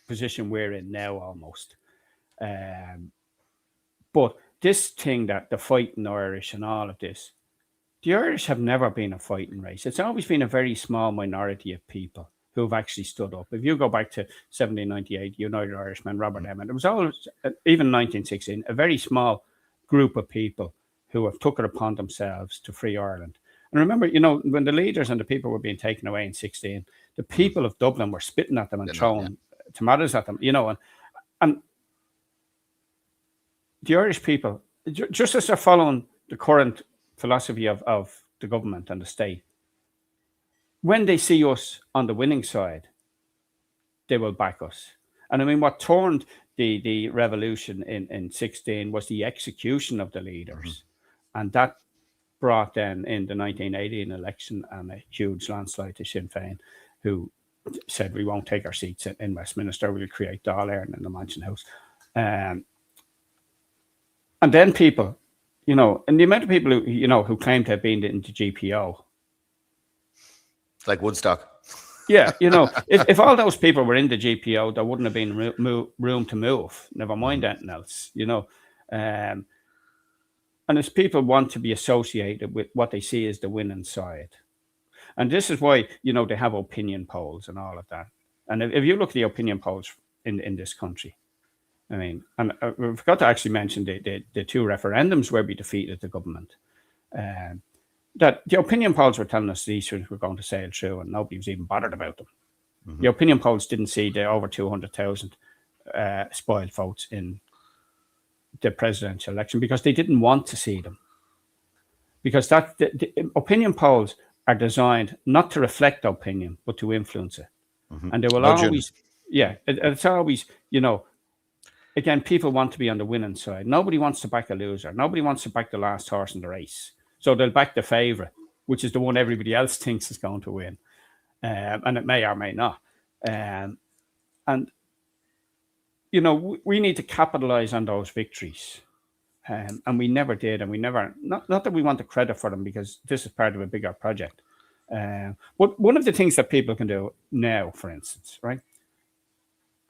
S2: position we're in now almost. But this thing that the fighting Irish and all of this, the Irish have never been a fighting race. It's always been a very small minority of people who have actually stood up. If you go back to 1798, United Irishmen, Robert Emmet, it was always, even 1916, a very small group of people who have took it upon themselves to free Ireland. And remember, when the leaders and the people were being taken away in 16, the people of Dublin were spitting at them and throwing tomatoes at them, and the Irish people, just as they're following the current philosophy of the government and the state, when they see us on the winning side, they will back us. And I mean, what turned the revolution in 16 was the execution of the leaders. And that brought then in the 1918 election and a huge landslide to Sinn Féin, who said, we won't take our seats in Westminster, we'll create Cllr in the Mansion House. And then people, and the amount of people who claim to have been in the GPO.
S1: It's like Woodstock.
S2: Yeah, if all those people were in the GPO, there wouldn't have been room to move, never mind anything else, And as people want to be associated with what they see as the winning side. And this is why, they have opinion polls and all of that. And if you look at the opinion polls in this country, I mean, and I forgot to actually mention the two referendums where we defeated the government. That the opinion polls were telling us these were going to sail through, and nobody was even bothered about them. The opinion polls didn't see the over 200,000 spoiled votes in the presidential election because they didn't want to see them. Because the opinion polls are designed not to reflect opinion, but to influence it. And they will always, it's always, again, people want to be on the winning side. Nobody wants to back a loser. Nobody wants to back the last horse in the race. So they'll back the favourite, which is the one everybody else thinks is going to win. And it may or may not. And, we need to capitalise on those victories. And we never did. And we never, not that we want the credit for them, because this is part of a bigger project. But one of the things that people can do now, for instance, right?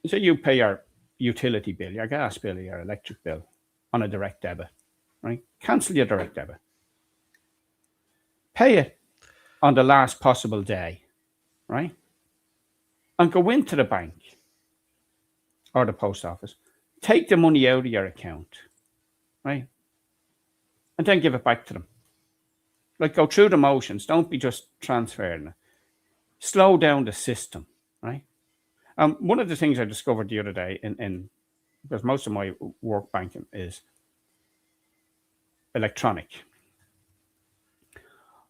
S2: So you pay your utility bill, your gas bill, your electric bill on a direct debit, right? Cancel your direct debit. Pay it on the last possible day, right? And go into the bank or the post office, take the money out of your account, right? And then give it back to them. Like, go through the motions. Don't be just transferring it. Slow down the system, right? One of the things I discovered the other day, because most of my work banking is electronic.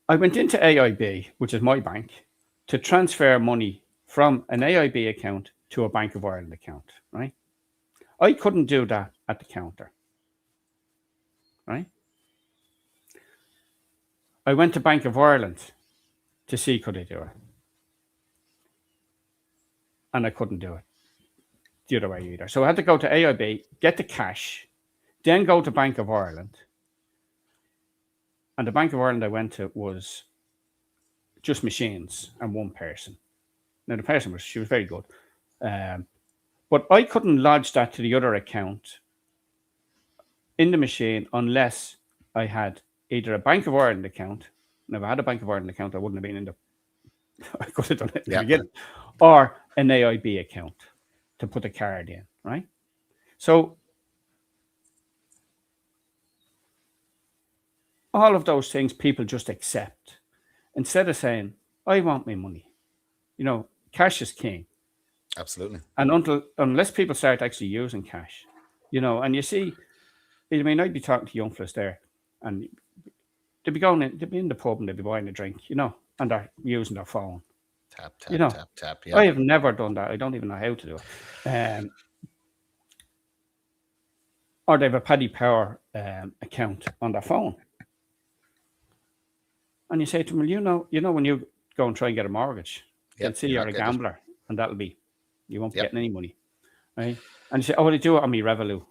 S2: I went into AIB, which is my bank, to transfer money from an AIB account to a Bank of Ireland account, right? I couldn't do that at the counter, right? I went to Bank of Ireland to see could I do it. And I couldn't do it the other way either. So I had to go to AIB, get the cash, then go to Bank of Ireland. And the Bank of Ireland I went to was just machines and one person. Now the person she was very good, but I couldn't lodge that to the other account in the machine unless I had either a Bank of Ireland account. And if I had a Bank of Ireland account, I wouldn't have been in the. I could have done it in the beginning, or an AIB account to put the card in, right? So all of those things people just accept instead of saying, I want my money. You know, cash is king.
S1: Absolutely.
S2: And unless people start actually using cash, you know, and you see, I mean, I'd be talking to young fellas there and they'd be in the pub and they'd be buying a drink, you know, and they're using their phone.
S1: Tap, tap,
S2: you know,
S1: tap, tap. Yeah.
S2: I have never done that. I don't even know how to do it. Or they have a Paddy Power account on their phone. And you say to them, well, you know, when you go and try and get a mortgage, they'll see you're a gambler, and you won't be getting any money, right? And you say, oh, well, they do it on me Revolut.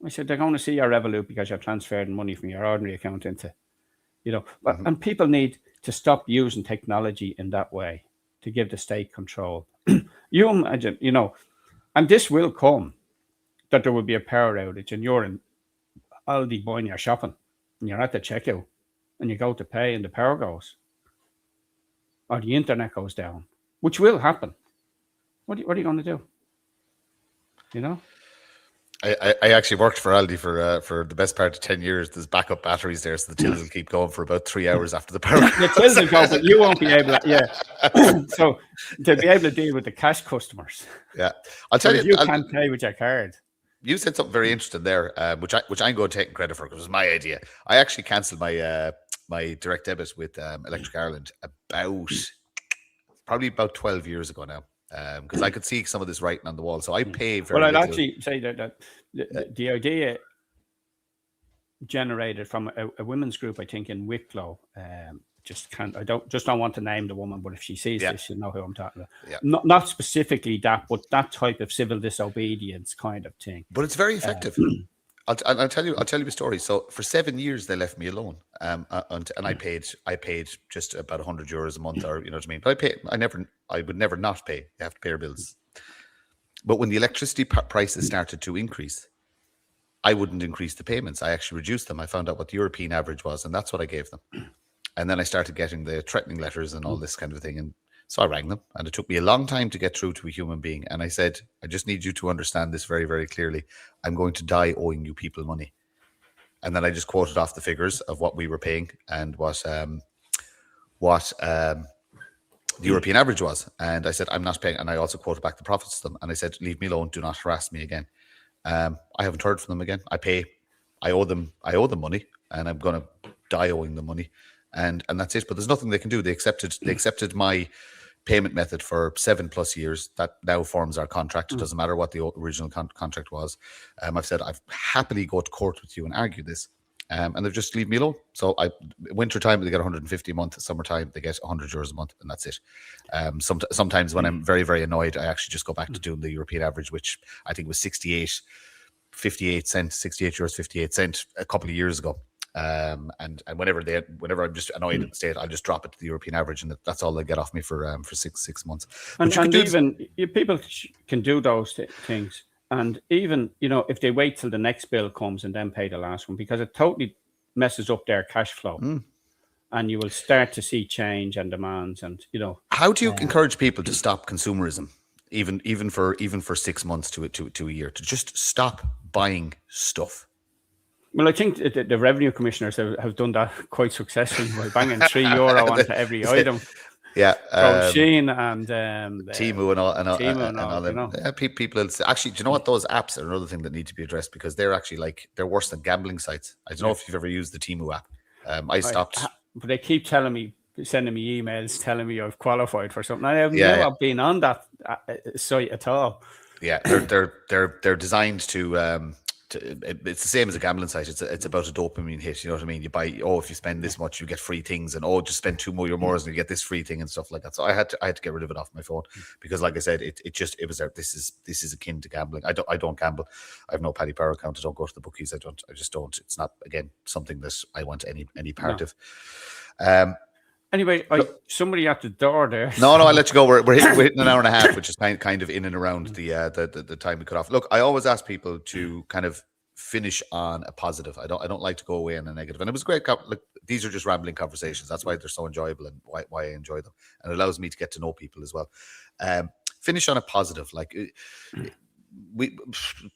S2: I said, they're going to see your Revolut because you're transferring money from your ordinary account into, you know. But and people need to stop using technology in that way to give the state control. You imagine, you know, and this will come, that there will be a power outage and you're in Aldi buying your shopping and you're at the checkout and you go to pay and the power goes or the internet goes down, which will happen. What are you going to do? You know?
S1: I actually worked for Aldi for the best part of 10 years. There's backup batteries there, so the tills will keep going for about 3 hours after the power.
S2: The tills will go, but you won't be able to, yeah. So they'll be able to deal with the cash customers.
S1: Yeah. I'll tell you.
S2: You can't pay with your card.
S1: You said something very interesting there, which I'm going to take credit for because it was my idea. I actually cancelled my my direct debit with Electric Ireland probably about 12 years ago now. Because I could see some of this writing on the wall, so I pay very
S2: little.
S1: I'd
S2: actually say that the idea generated from a women's group, I think, in Wicklow. I don't want to name the woman, but if she sees this, she'll know who I'm talking about.
S1: Yeah.
S2: Not specifically that, but that type of civil disobedience kind of thing.
S1: But it's very effective. I'll tell you a story. So for 7 years they left me alone, and I paid just about €100 a month, or you know what I mean. But I would never not pay. You have to pay your bills. But when the electricity prices started to increase, I wouldn't increase the payments. I actually reduced them. I found out what the European average was, and that's what I gave them. And then I started getting the threatening letters and all this kind of thing. And so I rang them, and it took me a long time to get through to a human being. And I said, I just need you to understand this very, very clearly. I'm going to die owing you people money. And then I just quoted off the figures of what we were paying and what the European average was. And I said, I'm not paying. And I also quoted back the profits to them. And I said, leave me alone. Do not harass me again. I haven't heard from them again. I owe them money, and I'm going to die owing them money. And that's it. But there's nothing they can do. They accepted my payment method for 7+ years. That now forms our contract. It doesn't matter what the original contract was. I've said I've happily go to court with you and argue this. And they've just leave me alone. So winter time they get 150 a month. Summertime they get €100 a month, and that's it. Sometimes when I'm very, very annoyed, I actually just go back to doing the European average, which I think was €68.58 a couple of years ago. And whenever I'm just annoyed at the state, I'll just drop it to the European average, and that's all they get off me for 6 months.
S2: And people can do those things, and even if they wait till the next bill comes and then pay the last one, because it totally messes up their cash flow, and you will start to see change and demands. And
S1: how do you encourage people to stop consumerism, even for 6 months to a year, to just stop buying stuff?
S2: Well, I think the revenue commissioners have done that quite successfully by banging €3 onto every item.
S1: Yeah,
S2: from Shein and
S1: Temu and all them. Yeah, people actually, do you know what? Those apps are another thing that need to be addressed, because they're actually they're worse than gambling sites. I don't know if you've ever used the Temu app. I stopped,
S2: but they keep sending me emails telling me I've qualified for something. I have never been on that site at all.
S1: Yeah, they're designed to. It's the same as a gambling site. It's about a dopamine hit. You know what I mean? You buy, if you spend this much, you get free things, and just spend 2 more and you get this free thing and stuff like that. So I had to get rid of it off my phone, because, like I said, it was there. This is akin to gambling. I don't gamble. I have no Paddy Power account. I don't go to the bookies. I just don't. It's not, again, something that I want any part of.
S2: Anyway, somebody at the door there.
S1: No, I'll let you go. We're hitting an hour and a half, which is kind of in and around the time we cut off. Look, I always ask people to kind of finish on a positive. I don't like to go away on a negative. And it was great. Look, these are just rambling conversations. That's why they're so enjoyable and why I enjoy them. And it allows me to get to know people as well. Finish on a positive. Like we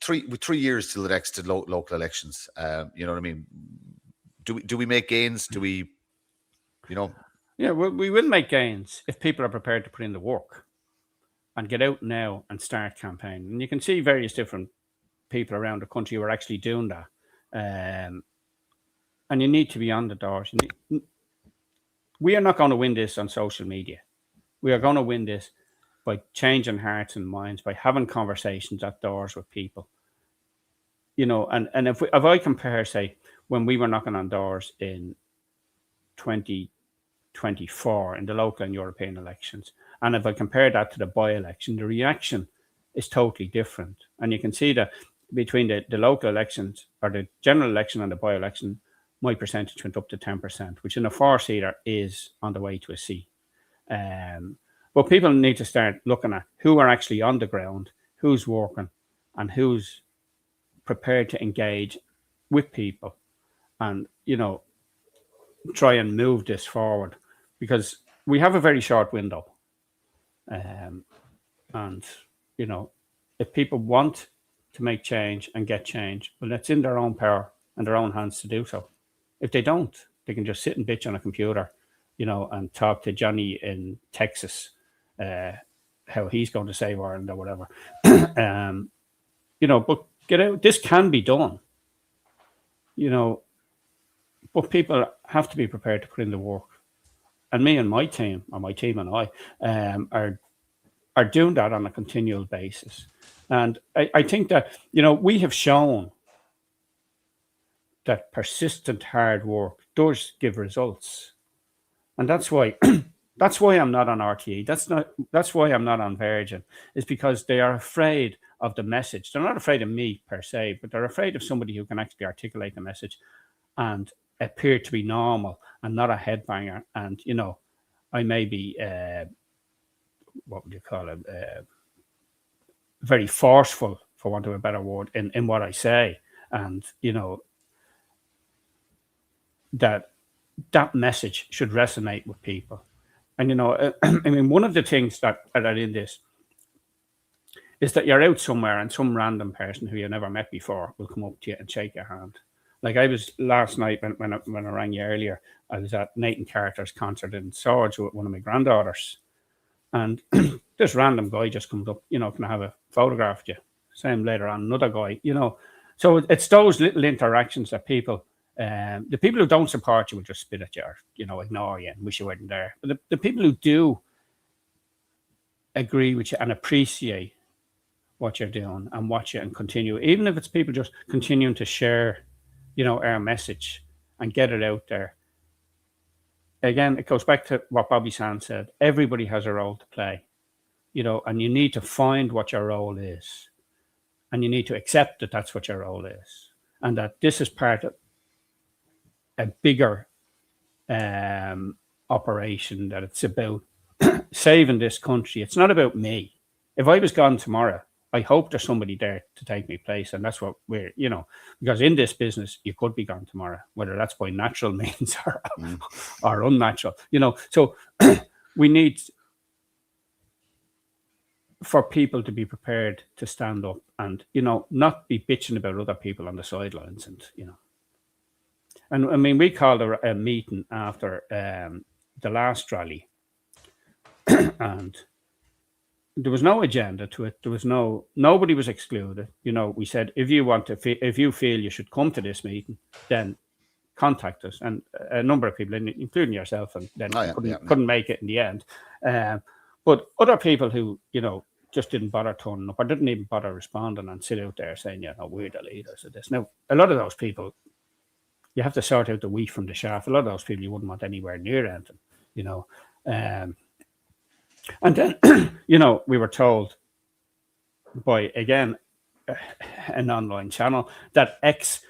S1: 3 years till the next local elections. You know what I mean? Do we make gains? Do we, you know?
S2: Yeah, we will make gains if people are prepared to put in the work and get out now and start campaigning. And you can see various different people around the country who are actually doing that. And you need to be on the doors. We are not going to win this on social media. We are going to win this by changing hearts and minds, by having conversations at doors with people. You know, and if I compare, say, when we were knocking on doors in 2024 in the local and European elections, and if I compare that to the by-election, the reaction is totally different. And you can see that between the local elections, or the general election and the by-election, my percentage went up to 10%, which in a 4-seater is on the way to a C. But people need to start looking at who are actually on the ground, who's working, and who's prepared to engage with people, and, you know, try and move this forward, because we have a very short window. And, you know, if people want to make change and get change, well, it's in their own power and their own hands to do so. If they don't, they can just sit and bitch on a computer, you know, and talk to Johnny in Texas, how he's going to save Ireland or whatever. You know, but get out. This can be done, you know, but people have to be prepared to put in the work. And me and my team, or my team and I, are doing that on a continual basis. And I think that, you know, we have shown that persistent hard work does give results. And that's why that's why I'm not on RTE. That's why I'm not on Virgin, is because they are afraid of the message. They're not afraid of me per se, but they're afraid of somebody who can actually articulate the message and appear to be normal and not a headbanger. And, you know, I may be what would you call it? Very forceful, for want of a better word, in what I say. And, you know, that message should resonate with people. And, you know, I mean, one of the things that are in this is that you're out somewhere and some random person who you never met before will come up to you and shake your hand. Like I was last night when I rang you earlier, I was at Nathan Carter's concert in Swords with one of my granddaughters. And this random guy just comes up, you know, can I have a photograph of you? Same later on, another guy, you know. So it's those little interactions that people, the people who don't support you will just spit at you or, you know, ignore you and wish you weren't there. But the people who do agree with you and appreciate what you're doing and watch you and continue, even if it's people just continuing to share, you know, our message and get it out there. Again, it goes back to what Bobby Sands said. Everybody has a role to play, you know, and you need to find what your role is. And you need to accept that that's what your role is. And that this is part of a bigger operation, that it's about saving this country. It's not about me. If I was gone tomorrow, I hope there's somebody there to take my place. And that's what we're, you know, because in this business, you could be gone tomorrow, whether that's by natural means or unnatural, you know. So we need for people to be prepared to stand up and, you know, not be bitching about other people on the sidelines. And, you know, and I mean, we called a meeting after the last rally and there was no agenda to it. There was nobody was excluded. You know, we said, if you feel you should come to this meeting, then contact us. And a number of people, including yourself, and then couldn't make it in the end. But other people who, you know, just didn't bother turning up or didn't even bother responding and sit out there saying, you know, we're the leaders of this. Now, a lot of those people, you have to sort out the wheat from the chaff. A lot of those people you wouldn't want anywhere near anything, you know. And then, you know, we were told by, again, an online channel that X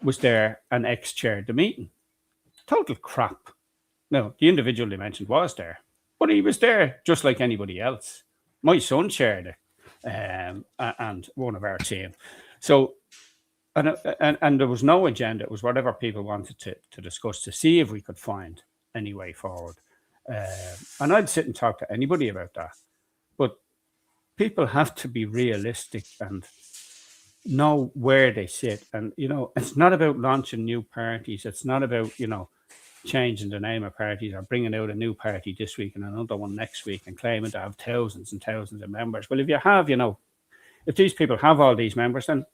S2: was there and X chaired the meeting. Total crap. No, the individual they mentioned was there, but he was there just like anybody else. My son shared it, and one of our team. So, and there was no agenda. It was whatever people wanted to discuss to see if we could find any way forward. And I'd sit and talk to anybody about that. But people have to be realistic and know where they sit. And, it's not about launching new parties. It's not about, changing the name of parties or bringing out a new party this week and another one next week and claiming to have thousands and thousands of members. Well, if you have, if these people have all these members, then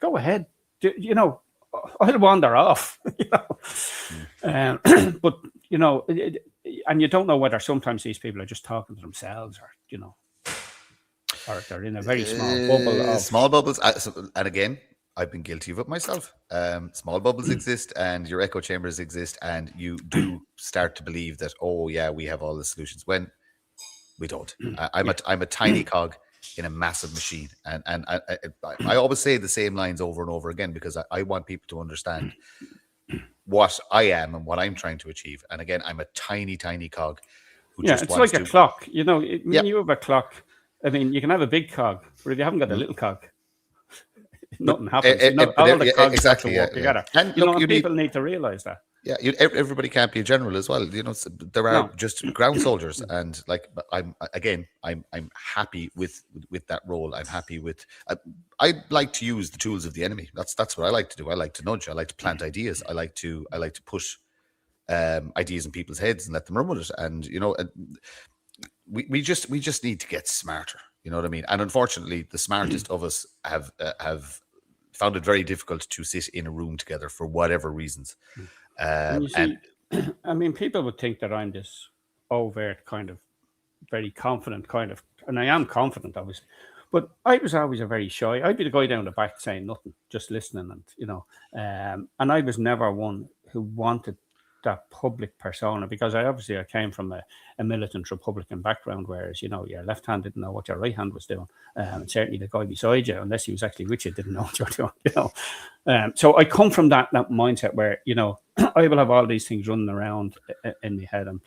S2: go ahead. I'll wander off, but, and you don't know whether sometimes these people are just talking to themselves or they're in a very small bubble.
S1: Small bubbles. And again, I've been guilty of it myself. Small bubbles exist and your echo chambers exist, and you do start to believe that, oh yeah, we have all the solutions, when we don't. I'm a tiny cog in a massive machine, and I always say the same lines over and over again because I want people to understand what I am and what I'm trying to achieve. And again, I'm a tiny cog who just
S2: it's
S1: wants
S2: like a clock. When you have a clock, I mean, you can have a big cog, but if you haven't got a little cog, nothing happens. All the cogs exactly have to work together. And people need to realize that.
S1: Yeah, everybody can't be a general as well. There are just ground soldiers, and I'm happy with that role. I'm happy with. I like to use the tools of the enemy. That's what I like to do. I like to nudge. I like to plant ideas. I like to push ideas in people's heads and let them run with it. And we just need to get smarter. You know what I mean? And unfortunately, the smartest of us have found it very difficult to sit in a room together for whatever reasons.
S2: People would think that I'm this overt kind of very confident and I am confident, obviously, but I was always a very shy. I'd be the guy down the back saying nothing, just listening, and and I was never one who wanted that public persona, because I came from a militant Republican background, whereas your left hand didn't know what your right hand was doing, and certainly the guy beside you, unless he was actually with you, didn't know what you're doing. So I come from that mindset where I will have all these things running around in my head and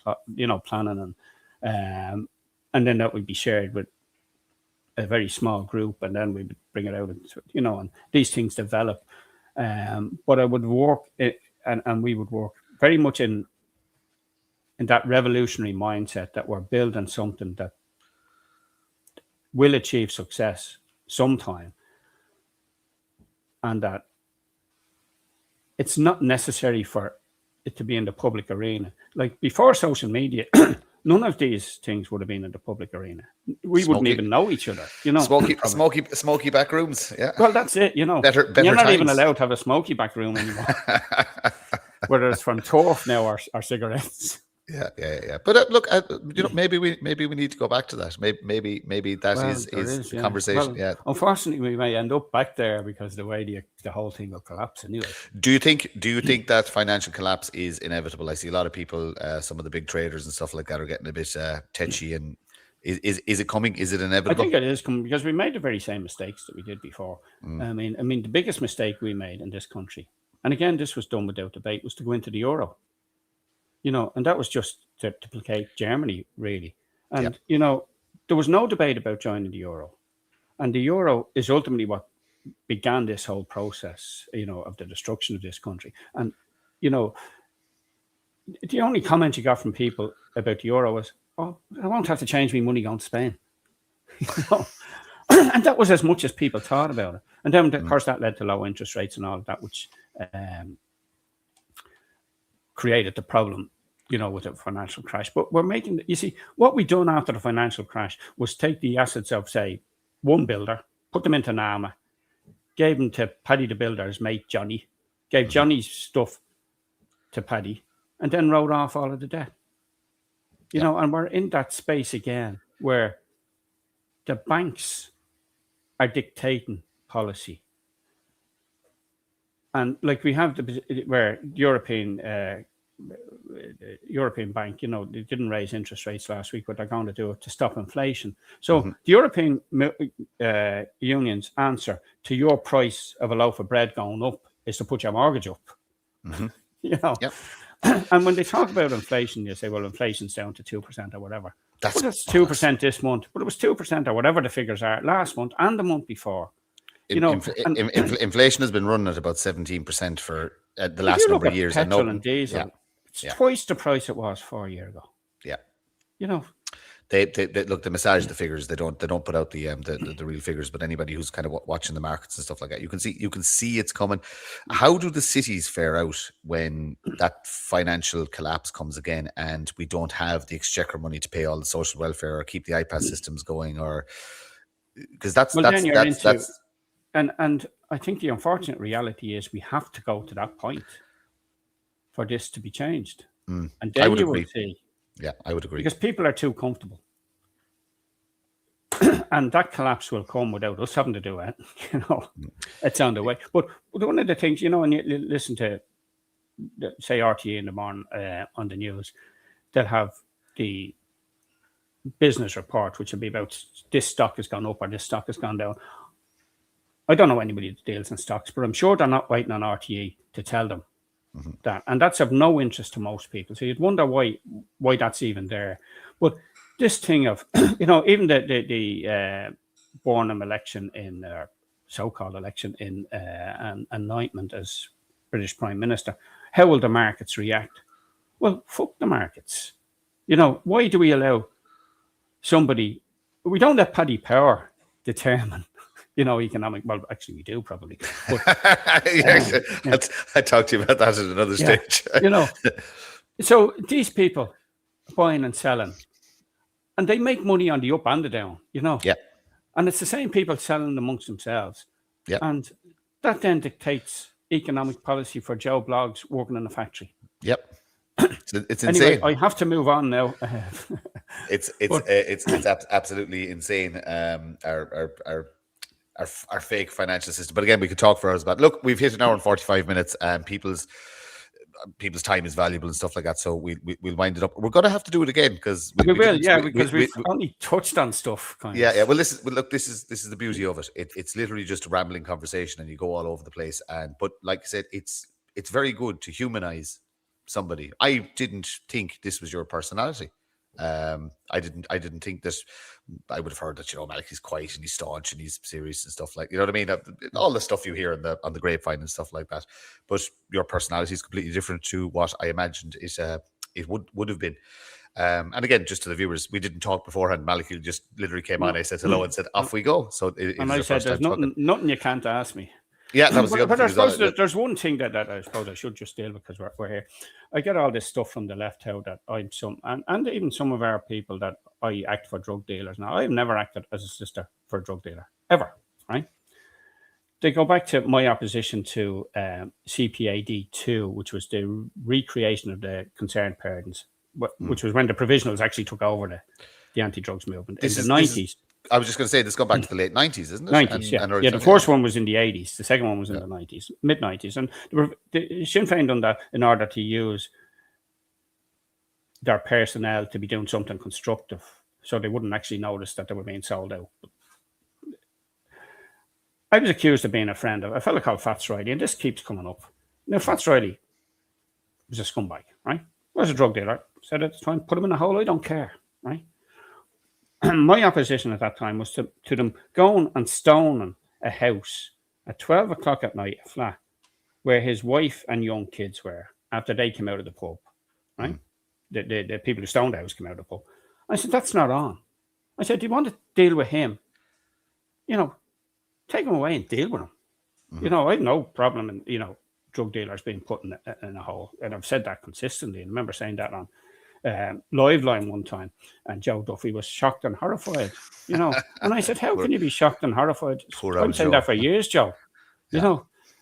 S2: planning, and then that would be shared with a very small group, and then we would bring it out, and these things develop. But I would work and we would work very much in that revolutionary mindset that we're building something that will achieve success sometime, and that it's not necessary for it to be in the public arena. Like before social media, none of these things would have been in the public arena. Wouldn't even know each other.
S1: Smoky back rooms. Yeah.
S2: Well, that's it.
S1: Better
S2: you're not
S1: times.
S2: even allowed to have a smoky back room anymore. Whether it's from turf now or cigarettes.
S1: Yeah. But look, maybe we need to go back to that. Maybe that is conversation.
S2: Well, unfortunately, we may end up back there because the way the whole thing will collapse anyway.
S1: Do you think that financial collapse is inevitable? I see a lot of people, some of the big traders and stuff like that, are getting a bit tetchy. And is it coming? Is it inevitable?
S2: I think it is coming, because we made the very same mistakes that we did before. I mean, the biggest mistake we made in this country, and again, this was done without debate, was to go into the euro. And that was just to placate Germany, really. And, there was no debate about joining the euro. And the euro is ultimately what began this whole process, of the destruction of this country. And, the only comment you got from people about the euro was, oh, I won't have to change my money going to Spain. And that was as much as people thought about it. And then, of course, that led to low interest rates and all of that, which created the problem, with the financial crash. But we're making, what we done after the financial crash was take the assets of, say, one builder, put them into NAMA, gave them to Paddy the builder's mate, Johnny, gave Johnny's stuff to Paddy, and then wrote off all of the debt. And we're in that space again where the banks are dictating policy. And like we have where the European Bank, they didn't raise interest rates last week, but they're going to do it to stop inflation. So the European Union's answer to your price of a loaf of bread going up is to put your mortgage up. And when they talk about inflation, you say, well, inflation's down to 2% or whatever.
S1: That's
S2: 2% this month, but it was 2% or whatever the figures are last month and the month before.
S1: Inflation has been running at about 17% for the last
S2: if you look
S1: number of
S2: at
S1: years.
S2: petrol and diesel, it's
S1: Yeah.
S2: twice the price it was 4 years ago.
S1: Yeah.
S2: You know,
S1: They look, they massage the figures. They don't put out the real figures. But anybody who's kind of watching the markets and stuff like that, you can see it's coming. How do the cities fare out when that financial collapse comes again, and we don't have the exchequer money to pay all the social welfare or keep the iPass systems going, or because that's
S2: and I think the unfortunate reality is we have to go to that point for this to be changed, and then you will see.
S1: Yeah, I would agree.
S2: Because people are too comfortable. And that collapse will come without us having to do it. It's on the way. But one of the things, when you listen to, say, RTE in the morning on the news, they'll have the business report, which will be about this stock has gone up or this stock has gone down. I don't know anybody that deals in stocks, but I'm sure they're not waiting on RTE to tell them that, and that's of no interest to most people. So you'd wonder why that's even there. But this thing of even the Burnham election in so-called election in anointment as British Prime Minister, how will the markets react? Well, fuck the markets. Why do we allow somebody? We don't let Paddy Power determine economic. Well, actually, we do probably. But,
S1: I talked to you about that at another stage.
S2: So these people buying and selling, and they make money on the up and the down.
S1: Yeah. And
S2: it's the same people selling amongst themselves.
S1: Yeah. And
S2: that then dictates economic policy for Joe Bloggs working in a factory.
S1: Yep. It's
S2: anyway,
S1: insane.
S2: I have to move on now.
S1: It's absolutely insane. Our fake financial system. But again, we could talk for hours about. Look, we've hit an hour and 45 minutes, and people's time is valuable and stuff like that. So we'll wind it up. We're going to have to do it again because
S2: we've only touched on stuff.
S1: Yeah. Well, this is the beauty of it. It's literally just a rambling conversation, and you go all over the place. But like I said, it's very good to humanize somebody. I didn't think this was your personality. I didn't think that. I would have heard that Malachy's quiet and he's staunch and he's serious and stuff like, you know what I mean, all the stuff you hear on the grapevine and stuff like that. But your personality is completely different to what I imagined it would have been. And again, just to the viewers, we didn't talk beforehand. Malachy just literally came on. I said hello and said off we go. So
S2: I said there's nothing you can't ask me.
S1: Yeah, that was the other
S2: thing. But I suppose there's one thing that I suppose I should just deal with because we're here. I get all this stuff from the left, how that I'm and even some of our people that I act for drug dealers. Now, I've never acted as a sister for a drug dealer, ever, right? They go back to my opposition to CPAD 2, which was the recreation of the concerned persons, which was when the provisionals actually took over the anti-drugs movement in the 90s.
S1: I was just going to say, this gone back to the late 90s, isn't it?
S2: 90s, yeah. The first one was in the 80s. The second one was in the 90s, mid-90s. And Sinn Féin done that in order to use their personnel to be doing something constructive, so they wouldn't actually notice that they were being sold out. I was accused of being a friend of a fellow called Fats Riley, and this keeps coming up. Now, Fats Riley was a scumbag, right? Was a drug dealer. Said at the time, put him in a hole, I don't care, right? My opposition at that time was to them going and stoning a house at 12 o'clock at night, a flat, where his wife and young kids were after they came out of the pub, right? The people who stoned the house came out of the pub. I said, that's not on. I said, do you want to deal with him? Take him away and deal with him. I have no problem in, drug dealers being put in a hole. And I've said that consistently. I remember saying that on Live Line one time, and Joe Duffy was shocked and horrified, and I said, how can you be shocked and horrified? I'm saying that for years, Joe,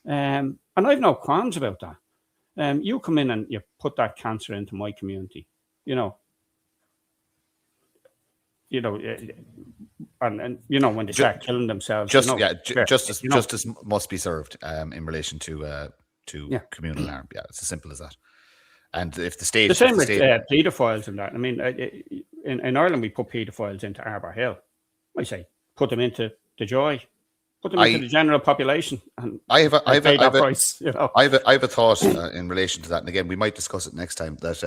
S2: and I've no qualms about that. You come in and you put that cancer into my community, and when they start killing themselves,
S1: justice must be served in relation to communal harm. Yeah, it's as simple as that. And if the state...
S2: The same with paedophiles and that. I mean, in Ireland, we put paedophiles into Arbor Hill. I say, put them into the Joy, Put them into the general population, and
S1: I have
S2: pay that price. You know,
S1: I have a thought in relation to that, and again, we might discuss it next time. That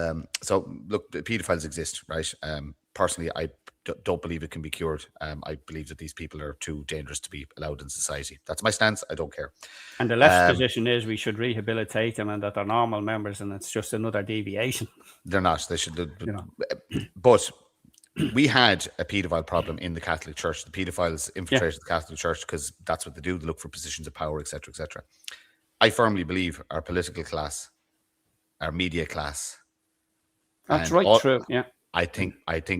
S1: so look, pedophiles exist, right? Personally, I don't believe it can be cured. I believe that these people are too dangerous to be allowed in society. That's my stance. I don't care.
S2: and the left's position is we should rehabilitate them, and that they're normal members, and it's just another deviation.
S1: They're not. They should.
S2: You know.
S1: But we had a paedophile problem in the Catholic Church. The paedophiles infiltrated the Catholic Church because that's what they do. They look for positions of power, etc., etc. I firmly believe our political class, our media class,
S2: that's right. True. Yeah.
S1: I think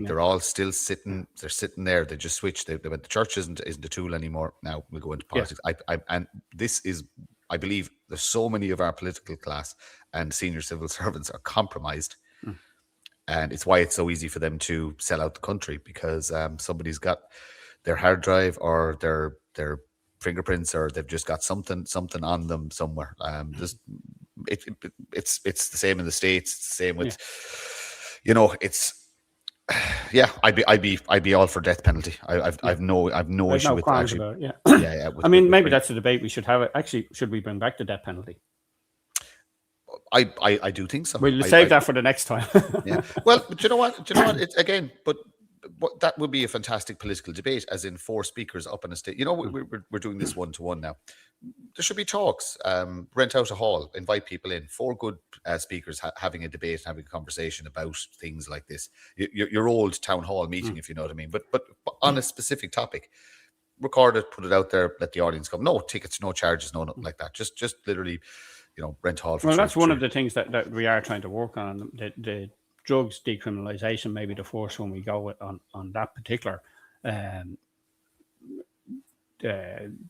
S1: they're all still sitting. They're sitting there. They just switched. They went. The church isn't a tool anymore. Now we'll go into politics. And this is. I believe there's so many of our political class and senior civil servants are compromised. And it's why it's so easy for them to sell out the country, because somebody's got their hard drive or their fingerprints, or they've just got something on them somewhere. It's the same in the States. It's the same with, you know, it's. Yeah, I'd be all for death penalty. I've no issue with actually.
S2: Yeah. I mean, maybe that's a debate we should have. Actually, should we bring back the death penalty?
S1: I do think so.
S2: We'll save that for the next time.
S1: Yeah. Well, but you know what? It's again, but that would be a fantastic political debate, as in 4 speakers up in a state. You know, we're doing this 1-to-1 now. There should be talks. Rent out a hall, invite people in. 4 good speakers having a debate, having a conversation about things like this. Your old town hall meeting, if you know what I mean. But on a specific topic, record it, put it out there, let the audience come. No tickets, no charges, no nothing like that. Just literally. You know, rent hall.
S2: Well, that's one of the things that we are trying to work on. The drugs decriminalisation, maybe the first one we go with on that particular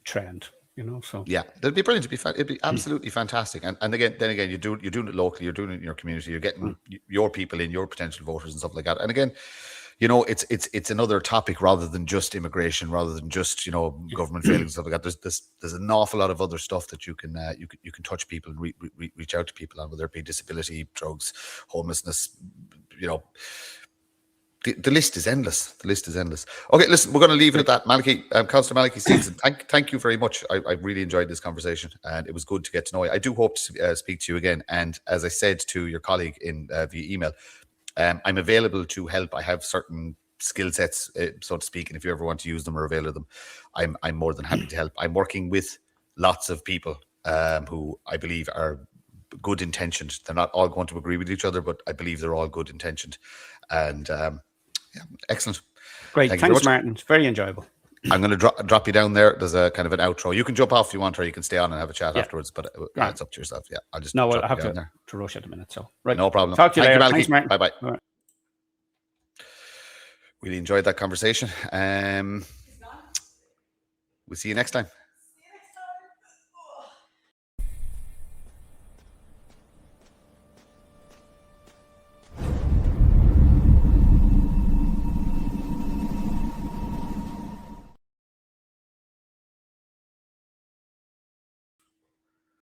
S2: trend. You know, so
S1: yeah, that'd be brilliant. It'd be absolutely fantastic. And then again, you're doing it locally. You're doing it in your community. You're getting your people in, your potential voters and stuff like that. And again, you know, it's another topic rather than just immigration, rather than just, you know, government failings and stuff like that. There's an awful lot of other stuff that you can touch people and reach out to people on, whether it be disability, drugs, homelessness. You know, the list is endless. The list is endless. Okay, listen, we're going to leave it at that. Malachy, Councillor Malachy Steenson, thank you very much. I really enjoyed this conversation, and it was good to get to know you. I do hope to speak to you again. And as I said to your colleague via email, I'm available to help. I have certain skill sets, so to speak, and if you ever want to use them or avail of them, I'm more than happy to help. I'm working with lots of people who I believe are good intentioned. They're not all going to agree with each other, but I believe they're all good intentioned. And excellent.
S2: Great. Thanks, Martin. It's very enjoyable.
S1: I'm going to drop you down there. There's a kind of an outro. You can jump off if you want, or you can stay on and have a chat afterwards. But it's up to yourself. Yeah, I'll just
S2: I have to rush at a minute. So right,
S1: no problem.
S2: Talk to you later. Thanks, Martin.
S1: Bye bye.
S2: Right.
S1: Really enjoyed that conversation. We'll see you next time.